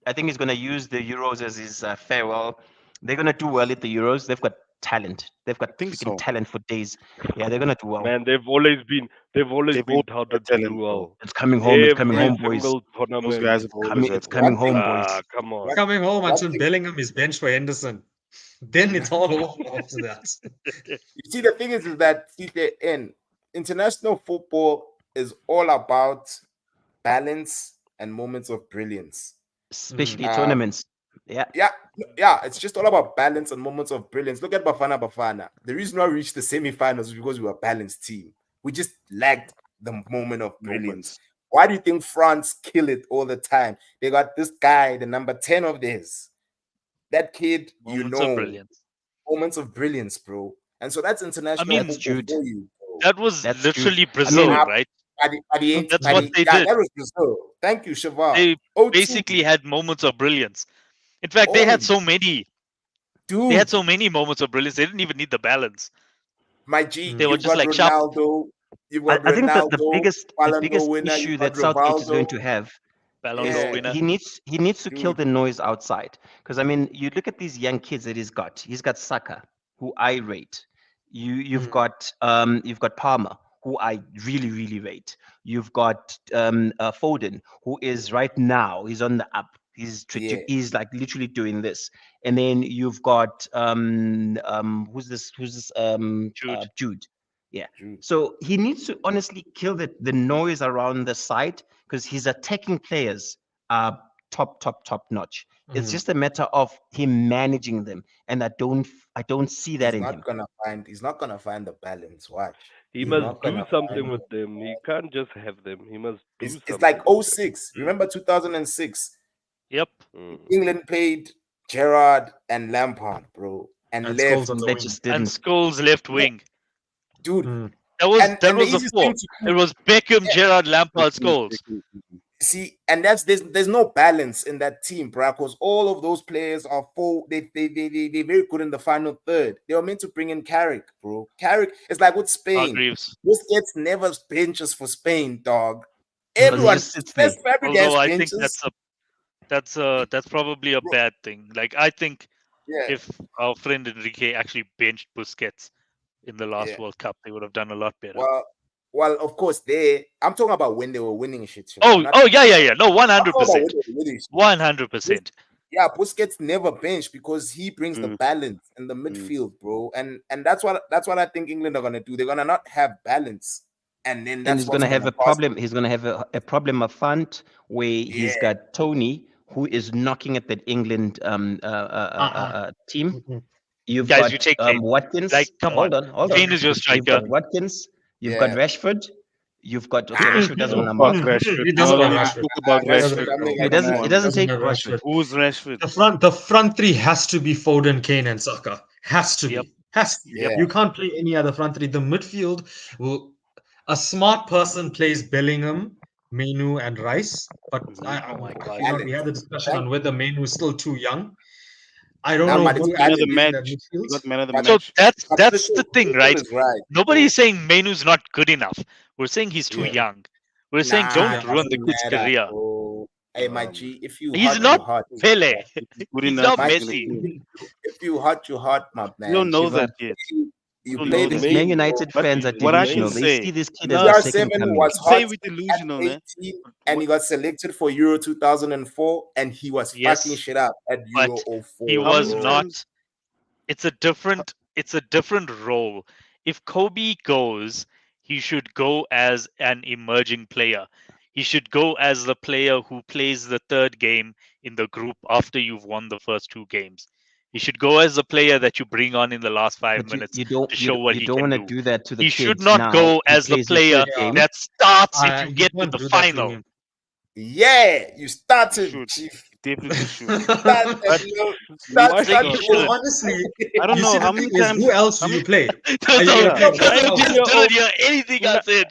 I think he's gonna use the Euros as his farewell. They're gonna do well at the Euros. They've got talent. They've got I think freaking so. talent for days. Yeah, they're gonna do well. Man, they've always been They've all touted to do talent, bro. well. It's coming home. It's coming Every home, boys. single Those tournament. guys have always had It's talent. coming One thing- home, boys. Come on. Coming home One until thing- Bellingham is benched for Henderson. Then it's all over after that. You see, the thing is that CJN international football is all about balance and moments of brilliance. Especially Um, tournaments. Yeah. Yeah, it's just all about balance and moments of brilliance. Look at Bafana. The reason why we reached the semifinals is because we were a balanced team. We just lacked the moment of brilliance. Moments. Why do you think France kill it all the time? They got this guy, the number 10 of theirs. That kid, Moments of brilliance. moments of brilliance, bro. And so that's international mean, football Jude. for you, bro. That was That's literally true. Brazil, mean, right? That's what they yeah, did. that was Brazil. Thank you, Shavar. They 0-2, basically had moments of brilliance. In fact, they had so many. dude. They had so many moments of brilliance. They didn't even need the balance. My G, They were you've just got like sharp. Ronaldo. You've got I think that Ronaldo, the Ballon biggest d'Or winner. issue You've that got Southgate is going Rivaldo. to have Ballon is d'Or Yeah. winner. he needs to kill Dude. the noise outside. Because I mean, you look at these young kids that he's got. He's got Saka, who I rate. You've got Palmer, who I really really rate. You've got Foden, who is right now he's on the up. Yeah. He's like literally doing this. And then you've got who's this Jude. Jude. Yeah. Dude. So he needs to honestly kill the noise around the side because his attacking players are top notch. It's just a matter of him managing them, and I don't see that in him. He's not gonna find the balance. Watch. He He's must not do gonna something find with them. He can't just have them. He must do It's something. like with them. 06. Remember 2006? Yep. Mm. England played Gerrard and Lampard, bro, and And left. Scholes on the That wing. just And didn't. Scholes left wing. Dude, That was and the the easiest four. thing to do, It was Beckham, Gerrard, Lampard, Scholes. see, and there's no balance in that team, bro, because all of those players are they're very good in the final third. They were meant to bring in Carrick, bro. Carrick is like with Spain. Hargreaves. Busquets never benches for Spain, dog. Because he Everyone, just sits there. Cesc Fabregas Although I think benches. that's probably a bad thing. Like I think Yeah, if our friend Enrique actually benched Busquets in the last Yeah. World Cup, they would have done a lot better. well, of course, I'm talking about when they were winning shit. Oh, yeah. No, I'm talking about 100%. when they were winning shit. 100%. Yeah, Busquets never benched because he brings the balance in the midfield, bro. And that's what I think England are gonna do. They're gonna not have balance, and then And that's he's what's going to have gonna a cost problem. He's going to have a problem up front where he's Yeah. got Tony, who is knocking at that England team. You've Guys, got you take Kane. Watkins. Like, come hold on. on. Kane is your You've got striker. Watkins. You've Yeah. got Rashford. You've got Rashford doesn't want to Fuck mark. Rashford. He doesn't No, want you Rashford. talk about Rashford, Rashford. I mean, bro. He doesn't. Come He on. doesn't take have Rashford. Who's Rashford? The front three has to be Foden, Kane, and Saka. Has to Yep. be. Has to be. Yeah. You can't play any other front three. The midfield will. A smart person plays Bellingham, Menu, and Rice. But Oh my God. we had a discussion on whether Menu is still too young. I don't Nah, know but who it's Man of actually the is in match. that You midfield. got man of the But- So match. that's the thing, right? Is right. Nobody is saying Menu's not good enough. We're saying he's too Yeah. young. We're saying Nah, don't it ruin the doesn't kid's matter, career. bro. Hey, my G, if you He's hot, not you hot. Pele. Good He's enough. not He's gonna Messi. kill. If you hot, you hot, my man. You don't know Shiva. that yet. You don't play know this that. These Man game, United But fans are what I can delusional. They say, see this kid no, as a second CR7 coming. was you say hot we're at delusional, eh? 18 and he got selected for Euro 2004 and he was Yes, fucking shit up at Euro but 04. he How was many not. times? It's a different role. If Kobe goes, he should go as an emerging player. he should go as the player who plays the third game in the group after you've won the first two games. He should go as the player that you bring on in the last 5 But you, minutes you don't to show what you he don't can want to do. do that to the He should kid not now. go He as the plays his player third game. that starts if you You get to can't the do that to final. him. Yeah, you You started, should. Chief. You definitely should. Started, But no, I'm Why saying start you not? the Well, shouldn't. honestly, I don't you know see, how the many thing is, times. who else How do you many? play? Are That's you how, gonna play Yeah, that's how 19 Walcott? just year didn't old. hear anything I said.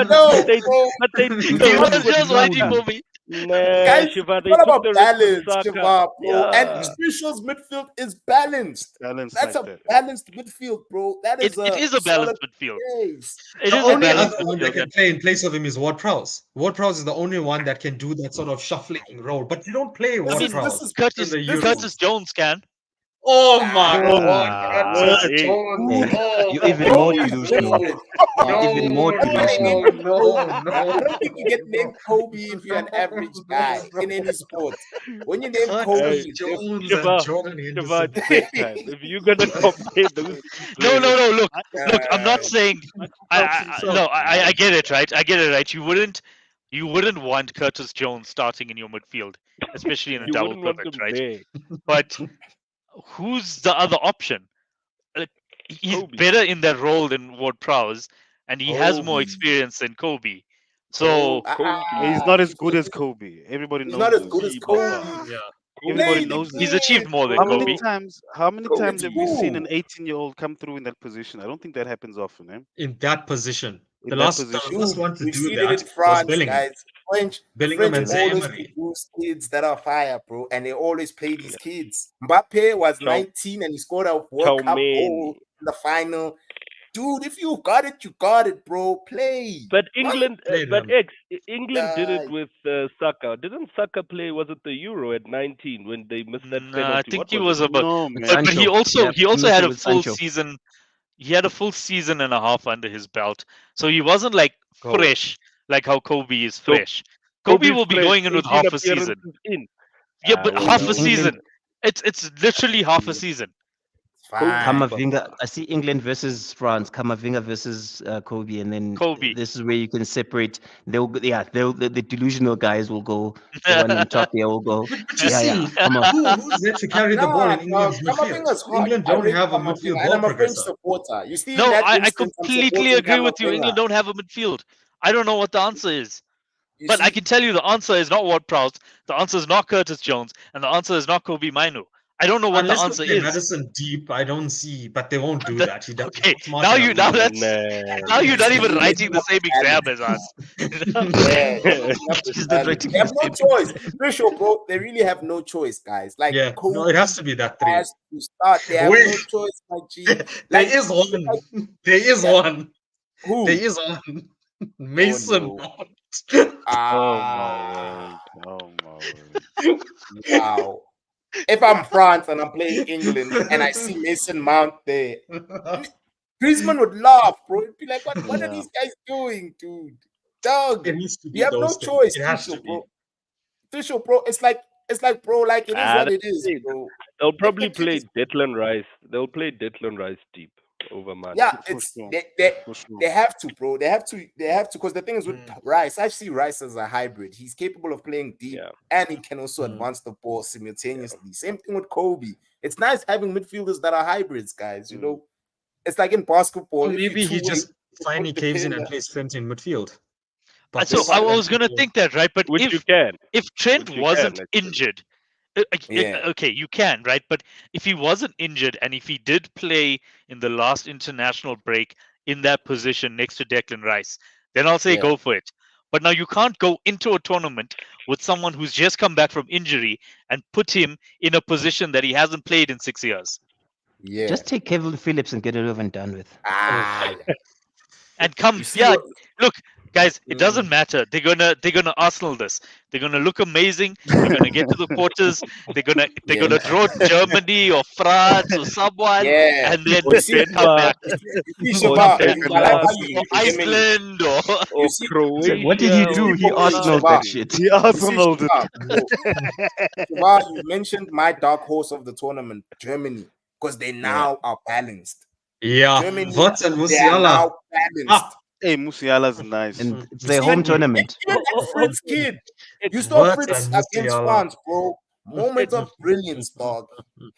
No, They bro. took He the was risk with just waiting Saka. for me. Nah, Guys, Shiva, it's they all took about the risk with balance, Saka. Shiva, bro. And Yeah. Tuchel's midfield is balanced. Balance That's like a that. balanced midfield, bro. That It, is it a is a solid balanced midfield. case. It The is a only balanced other one that midfield. can And play in place of him is Ward-Prowse. Ward-Prowse is the only one that can do that sort of shuffling role. But you don't play I mean, Ward-Prowse in Curtis the this Euros. Curtis Jones can. Oh my God, Ah, Curtis Hey, Jones. Hey, Oh, you're the even more Kobe delusional. Bryant. You're even more That's why they named delusional. him no, Kobe. no, I don't think you get named Kobe if you're an average guy in any sport. When you name Kobe, Curtis hey, it's Jones and Shiva, Jordan Shiva, Henderson. it's bedtime. If you're gonna compare those two No, players, no, no. Look, Michael look. I'm not different. saying. Michael Phelps himself, No. I man. get it, right? I get it, right. You wouldn't want Curtis Jones starting in your midfield, especially in a you double wouldn't want pivot, them right? there. But who's the other option? Like, he's Kobe. better in that role than Ward Prowse, and he has more Kobe. experience than Kobe. Kobe. So Kobe. He's not as good as Kobe. Everybody He's not knows as this. good as But Kobe. Yeah. everybody Play the knows he's this. achieved game, more than How many Kobe. bro. times? How many times It's have we seen cool. an 18-year-old come through in that position? I don't think that happens often, eh? In that position. The In that last position. last Dude, one to we've do seen it in that was France, Bellingham. guys. The Bellingham French and Yeah. Zaire always Emery. produce kids that are fire, bro, and they always play these kids. Mbappe was Chow 19 and he scored a World Cup Chow goal in the final. Dude, if you got it, you got it, bro. Play. But What? England, Play but them. England did it with Saka. Didn't Saka play? Was it the Euro at 19 when they missed that No, I penalty? think What he was was it? about. No, With man. But he Sancho. also Yeah, he also missed had it a with full Sancho. season. He had a full season and a half under his belt, so he wasn't like Oh, fresh like how Kobe is so fresh. Kobe Kobe's will be fresh, going in with 18 half a season. appearances in. Yeah, Ah, but well, I half see a no. England. season. It's literally half a season. Kobe's Fine. fine. Kamavinga. I see England versus France. Kamavinga versus Kobe, and then Kobe. this is where you can separate. The delusional guys will go. The one on top there will go. But you Yeah, see, come on. who's there to carry the ball Nah, in dog. England's midfield? Kamavinga's hot. England I don't rate have a Kamavinga, midfield and ball I'm a French progressor. supporter. You see, in No, that I instance, I'm completely supporting agree with you. Kamavinga. England don't have a midfield. I don't know what the answer is. You But I see, can tell you the answer is not Ward Prowse, the answer is not Curtis Jones, and the answer is not Kobe Mainu. I don't know what the Unless answer they play is. Madison deep, I don't see. But they won't do The- that. He does okay, not smart now enough you to now do that. that's Nah. now you're not even He's writing messing the up same the exam balance. as us. Yeah, they're messing up the He's not balance. writing They have the no same choice. exam. Pretty sure, bro. They really have no choice, guys. Like Yeah, Kobe no, it has to be that three. has to start. They have Wait, no choice, my G. there Like is one. There is yeah, one. who? There is one. Mason no. Mount. Oh my Ah, word. Oh my word. wow. If I'm France and I'm playing England and I see Mason Mount there, Griezmann would laugh, bro. He'd be like, what are Yeah. these guys doing, dude? Dog, It needs to you be have no those things. choice, It has to Tuchel, be. bro. Tuchel, bro. It's like, bro, like it is Ah, what it is, that's it. bro. They'll The probably kid play is Declan Rice. They'll play Declan Rice deep over Mane. yeah, For it's sure. they For sure. they have to, bro. They have to because the thing is with Rice, I see Rice as a hybrid. He's capable of playing deep Yeah. and he can also advance the ball simultaneously. Same thing with Kobe. It's nice having midfielders that are hybrids, guys. You know, it's like in basketball. Or If you maybe he two-way, just finally caves in and plays Trent in midfield. But So Big I one. was gonna think that, right? But Which you can. if Trent Which you wasn't can, actually. injured, Yeah. okay, you can, right? But if he wasn't injured and if he did play in the last international break in that position next to Declan Rice, then I'll say Yeah. go for it. But now you can't go into a tournament with someone who's just come back from injury and put him in a position that he hasn't played in 6 years. Yeah. Just take Kevin Phillips and get it over and done with. Ah, yeah. And come, You see yeah, what- look, guys, it doesn't matter. They're gonna Arsenal this. They're gonna look amazing. They're gonna get to the quarters. They're gonna Yeah. draw Germany or France or someone, Yeah. and then You see, they'll come back. you see, Or Shabbat, second I like how last. you Or Iceland or Or You see- Croatia. What did he or do? He Shabbat. Arsenaled that shit. He you see, Arsenaled it. Shabbat, you mentioned my dark horse of the tournament, Germany, because they now are balanced. yeah, Germany, Wirtz and they are Musiala. now balanced. Hey, Musiala's nice. and Mm. it's You their see, home and tournament. even that Fritz kid, you saw What Fritz and against Musiala. France, bro. Moments of brilliance, dog.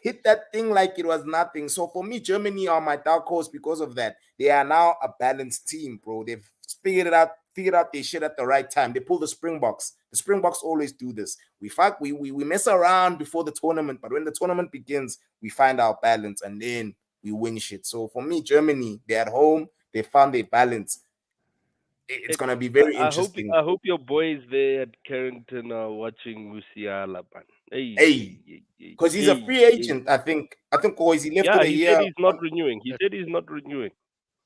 Hit that thing like it was nothing. So for me, Germany are my dark horse because of that. They are now a balanced team, bro. They've figured out their shit at the right time. They pull the Springboks. The Springboks always do this. We mess around before the tournament, but when the tournament begins, we find our balance and then we win shit. So for me, Germany, they're at home. They found their balance. It's Ex, gonna be very I interesting. hope your boys there at Carrington are watching Musiala, man. Hey, because he's a free Hey. agent, I think. Or is he left Yeah, with a he said year? he's not renewing. He said he's not renewing.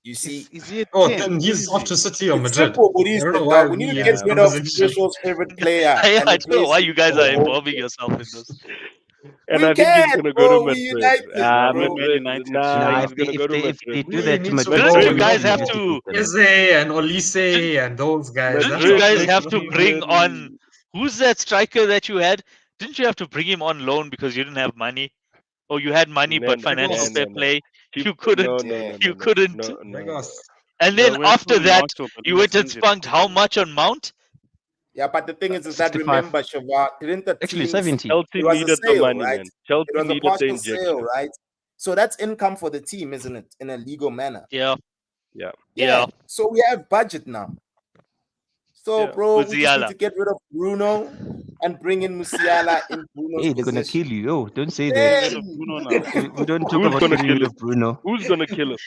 You Is see, is he a Oh, 10? then What he's is off he? to City or it's Madrid. simple, but I he's don't the know why dog. We need to we get in Yeah, this rid of conversation. Trishul's favorite player I and don't know replace why him you with guys a are home involving player. yourself in this. and We I think he's can't, gonna go to bro. We Madrid. united, Man bro. Madrid. United Nah, shit Nah, he's up. gonna go to if they Madrid. do We that to need to Madrid, Didn't go you Madrid we with, won't guys be have next to? investigating them. Eze and Didn't, Olise and those guys. Madrid That's didn't you our guys next have place. to bring on? season. Who's that striker that you had? Didn't you have to bring him on loan because you didn't have money, or you had money No, but no, no, financial Lagos. fair no, no. play? Cheap. You No, couldn't. no, Yeah. no, no, You no, couldn't. no, no, no. Lagos. And No, then we had after Tony that, Marshall, but he you went was and injured. spunked how much on Mount? Yeah, but the thing is that 65. remember, Shava, didn't the Actually, teams? 70. It Chelsea was a needed the sale, money, right? man. It Chelsea was a needed the partial sale, injection. right? So that's income for the team, isn't it? In a legal manner. Yeah, Yeah, Yeah. yeah. So we have budget now. So, yeah. bro, we just need Musiala. to get rid of Bruno and bring in Musiala in Bruno's Hey, they're gonna position. kill you. Oh, don't say Getting that. rid of Then Bruno now. We don't talk Who's about gonna getting kill rid him? of Bruno. Who's gonna kill him?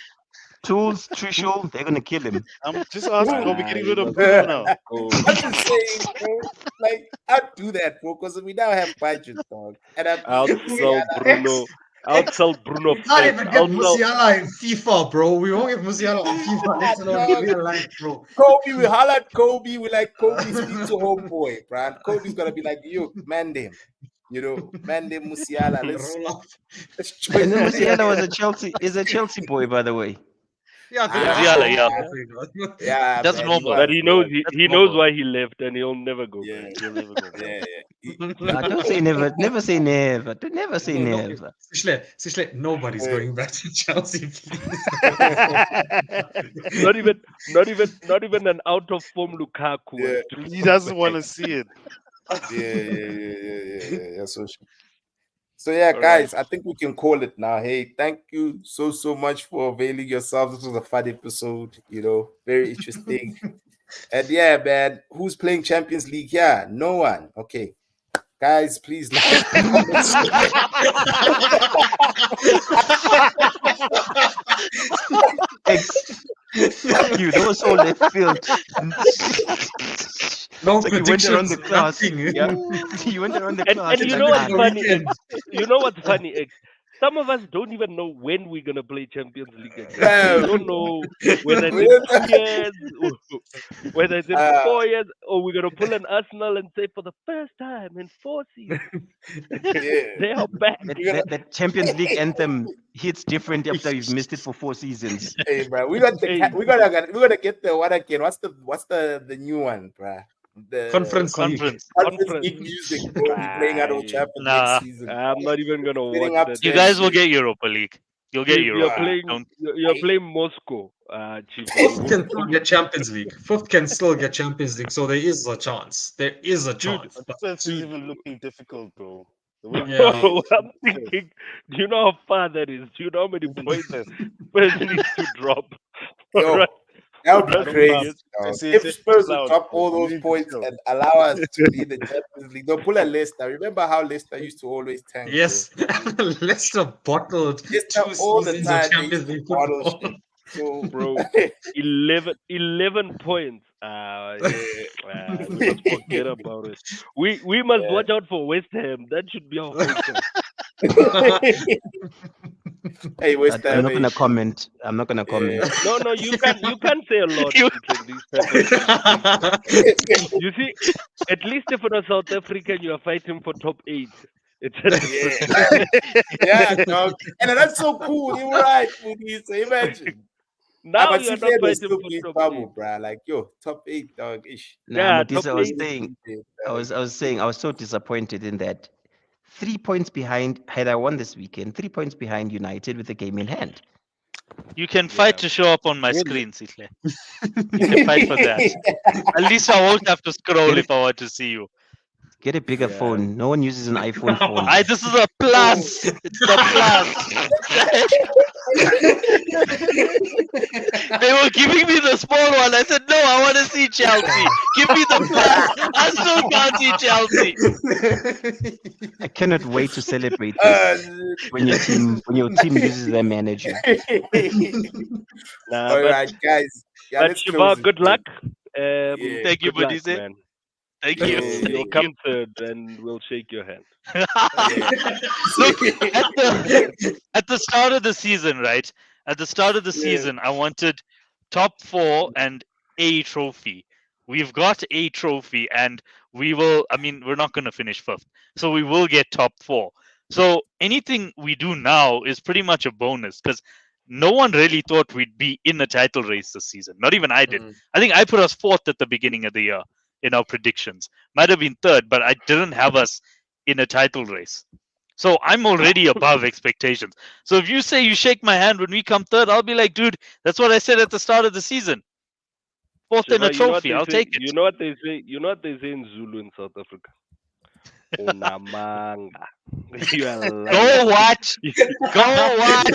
Tools, Who? Trishul, they're gonna kill him. I'm just asking, are we getting He rid of must Bruno now? go. I'm just saying, bro. Like, I'd do that, bro, because we now have budget, dog. And I believe Outsell Musiala. X, Bruno. X. Outsell Bruno We can't first. even get Outsell. Musiala in FIFA, bro. We won't get Musiala in FIFA, let alone in Dog. real life, bro. Kobe, we holler at Kobe. We like Kobe, speak to homeboy, bro. And Kobe's gonna be like, you, man them. Man them Musiala. Roll up. Let's And choice then the Musiala player. was a Chelsea boy, by the way. Yeah, I think Yeah, that's Musiala, true. yeah. Ah, I think. yeah, That's man, he normal. but was. he He knows was. That's he knows normal. why he left, and he'll never go Yeah, back. He'll never go back. yeah, yeah. Don't say never. Never say never. Don't never say No, never. Sishle, nobody's Hey. going back to Chelsea, please. Not even an out of form Lukaku Yeah. wants to He come doesn't want back. to see it. Yeah. So yeah, All right. guys, I think we can call it now. Hey, thank you so much for availing yourselves. This was a fun episode, very interesting. And yeah, man, who's playing Champions League? Yeah, no one. Okay. Guys, please like, comment, share. X. Fuck you. That was so left field. No It's like you went around the predictions, class. nothing. Yeah. You went around the And class. you It's know only what's for the funny? weekend. You know what's funny? Some of us don't even know when we're gonna play Champions League again. We Fam, don't know whether it's we in don't 2 years, or whether it's in uh, 4 years, or we're gonna pull an Arsenal and say for the first time in 4 seasons yeah. they are back. We're gonna, That Champions League anthem hits different after you've missed it for 4 seasons. hey, bro, we got the Hey, we're gonna get the what again? What's the new one, bro? The Conference League. Conference. Conference conference. League music, bro. We'll be playing at Old Trafford next Nah, season. I'm not even gonna watch Sitting up that you there, shit. guys will shit. get Europa League. You'll get Chief, you're Europa. Bruh. playing. Don't. You're playing Moscow, Chief. Fifth can still get Champions League. Fifth can still get Champions League, so there is a chance. There is a Dude, chance. But Fifth is even looking difficult, bro. The way we yeah, played I'm fifth. thinking. Do you know how far that is? Do you know how many Even points fifth. Spurs needs to drop? Yo, Alright, that for would be us I don't to crazy, know. get. dog. Say If say Spurs would loud, drop bro. all You those need to points chill. and allow us to be in the Champions League, they'll pull a Leicester. Remember how Leicester used to always tank, bro? yes. Leicester bottled Leicester 2 all the seasons of time they used Champions to League bottle football. shit. So 11 points. We must forget about it. We must yeah. watch out for West Ham. That should be our focus. Hey, West I'm Ham, not hey. gonna comment. I'm not gonna comment. Yeah. No, you can't say a lot You- in these type of things. You see, at least if you're South African, you are fighting for top 8. It's a different. Yeah, dog. And that's so cool. You're right, Moody. So imagine. Now But you are see, not they fighting still for be top 8. trouble, bruh. Like, yo, top 8, dog. Ish. Nah, Yeah, top Modisa, I was 8. saying, I was saying, I was so disappointed in that. 3 points behind. Had I won this weekend, 3 points behind United with the game in hand. You can fight Yeah. to show up on my Really? screen, Sihle. You can fight for that. At least I won't have to scroll Get if I want to see you. Get a bigger Yeah. phone. No one uses an iPhone phone. This is a plus. It's the plus. They were giving me the small one. I said, no, I want to see Chelsea. Give me the plus. I still can't see Chelsea. I cannot wait to celebrate this Uh, when your team uses their manager. Nah, all but right, guys. Yeah, but let's Shiva, close good it. luck. Yeah. Thank you, Good luck, Budise. man. Thank you. You'll Thank come you. third, and we'll shake your hand. Look, at the start of the season, right? At the start of the Yeah. season, I wanted top 4 and a trophy. We've got a trophy, and we will. I mean, we're not going to finish 5th, so we will get top 4. So anything we do now is pretty much a bonus because no one really thought we'd be in the title race this season. Not even I did. I think I put us 4th at the beginning of the year in our predictions. Might have been 3rd, but I didn't have us in a title race. So I'm already above expectations. So if you say you shake my hand when we come 3rd, I'll be like, dude, that's what I said at the start of the season. 4th in a Shiva, you know what trophy, they I'll say? take it. You know what they say? You know what they say in Zulu in South Africa? Unamanga. You are Go lying. watch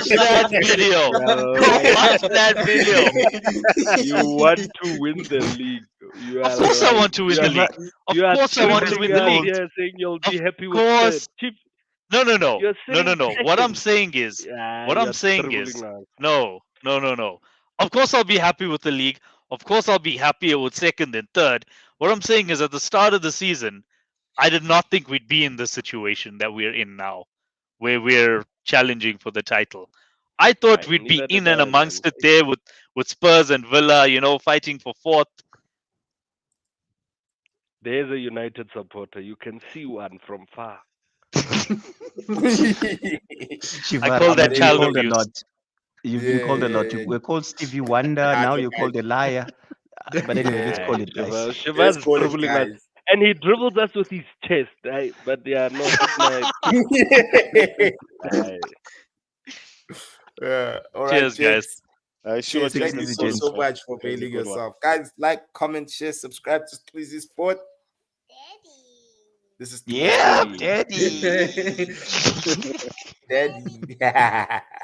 that video. You are Go lying. watch that video. You want to win the league. You Of are course I lying. want to win You the are, league. Of you are course I want to trolling win the us league. here saying you'll be Of happy with third. course. Chief, No. you're saying No. What I'm second. saying is, Yeah, what I'm you're saying is, trolling us. no. Of course I'll be happy with the league. Of course I'll be happier with 2nd and 3rd. What I'm saying is, at the start of the season, I did not think we'd be in the situation that we're in now, where we're challenging for the title. I thought we'd be Neither in did and I, man. amongst it there with Spurs and Villa, fighting for 4th. There's a United supporter. You can see one from far. Shiva, I call that you've been child called a abuse. lot. You've been called a lot. We're called Stevie Wonder. Now you're called a liar. But anyway, let's call it, guys. Let's Shiva's call it, dribbling us. guys. And he dribbles us with his chest. Right? But yeah, no, good night. Aye. All right, Cheers, guys. gents. Sure, Cheers. Thank you easy, so gents. much for Have a availing good one. yourself. Guys, like, comment, share, subscribe to Pleasy Sport. This is Yeah, Daddy. daddy. Daddy.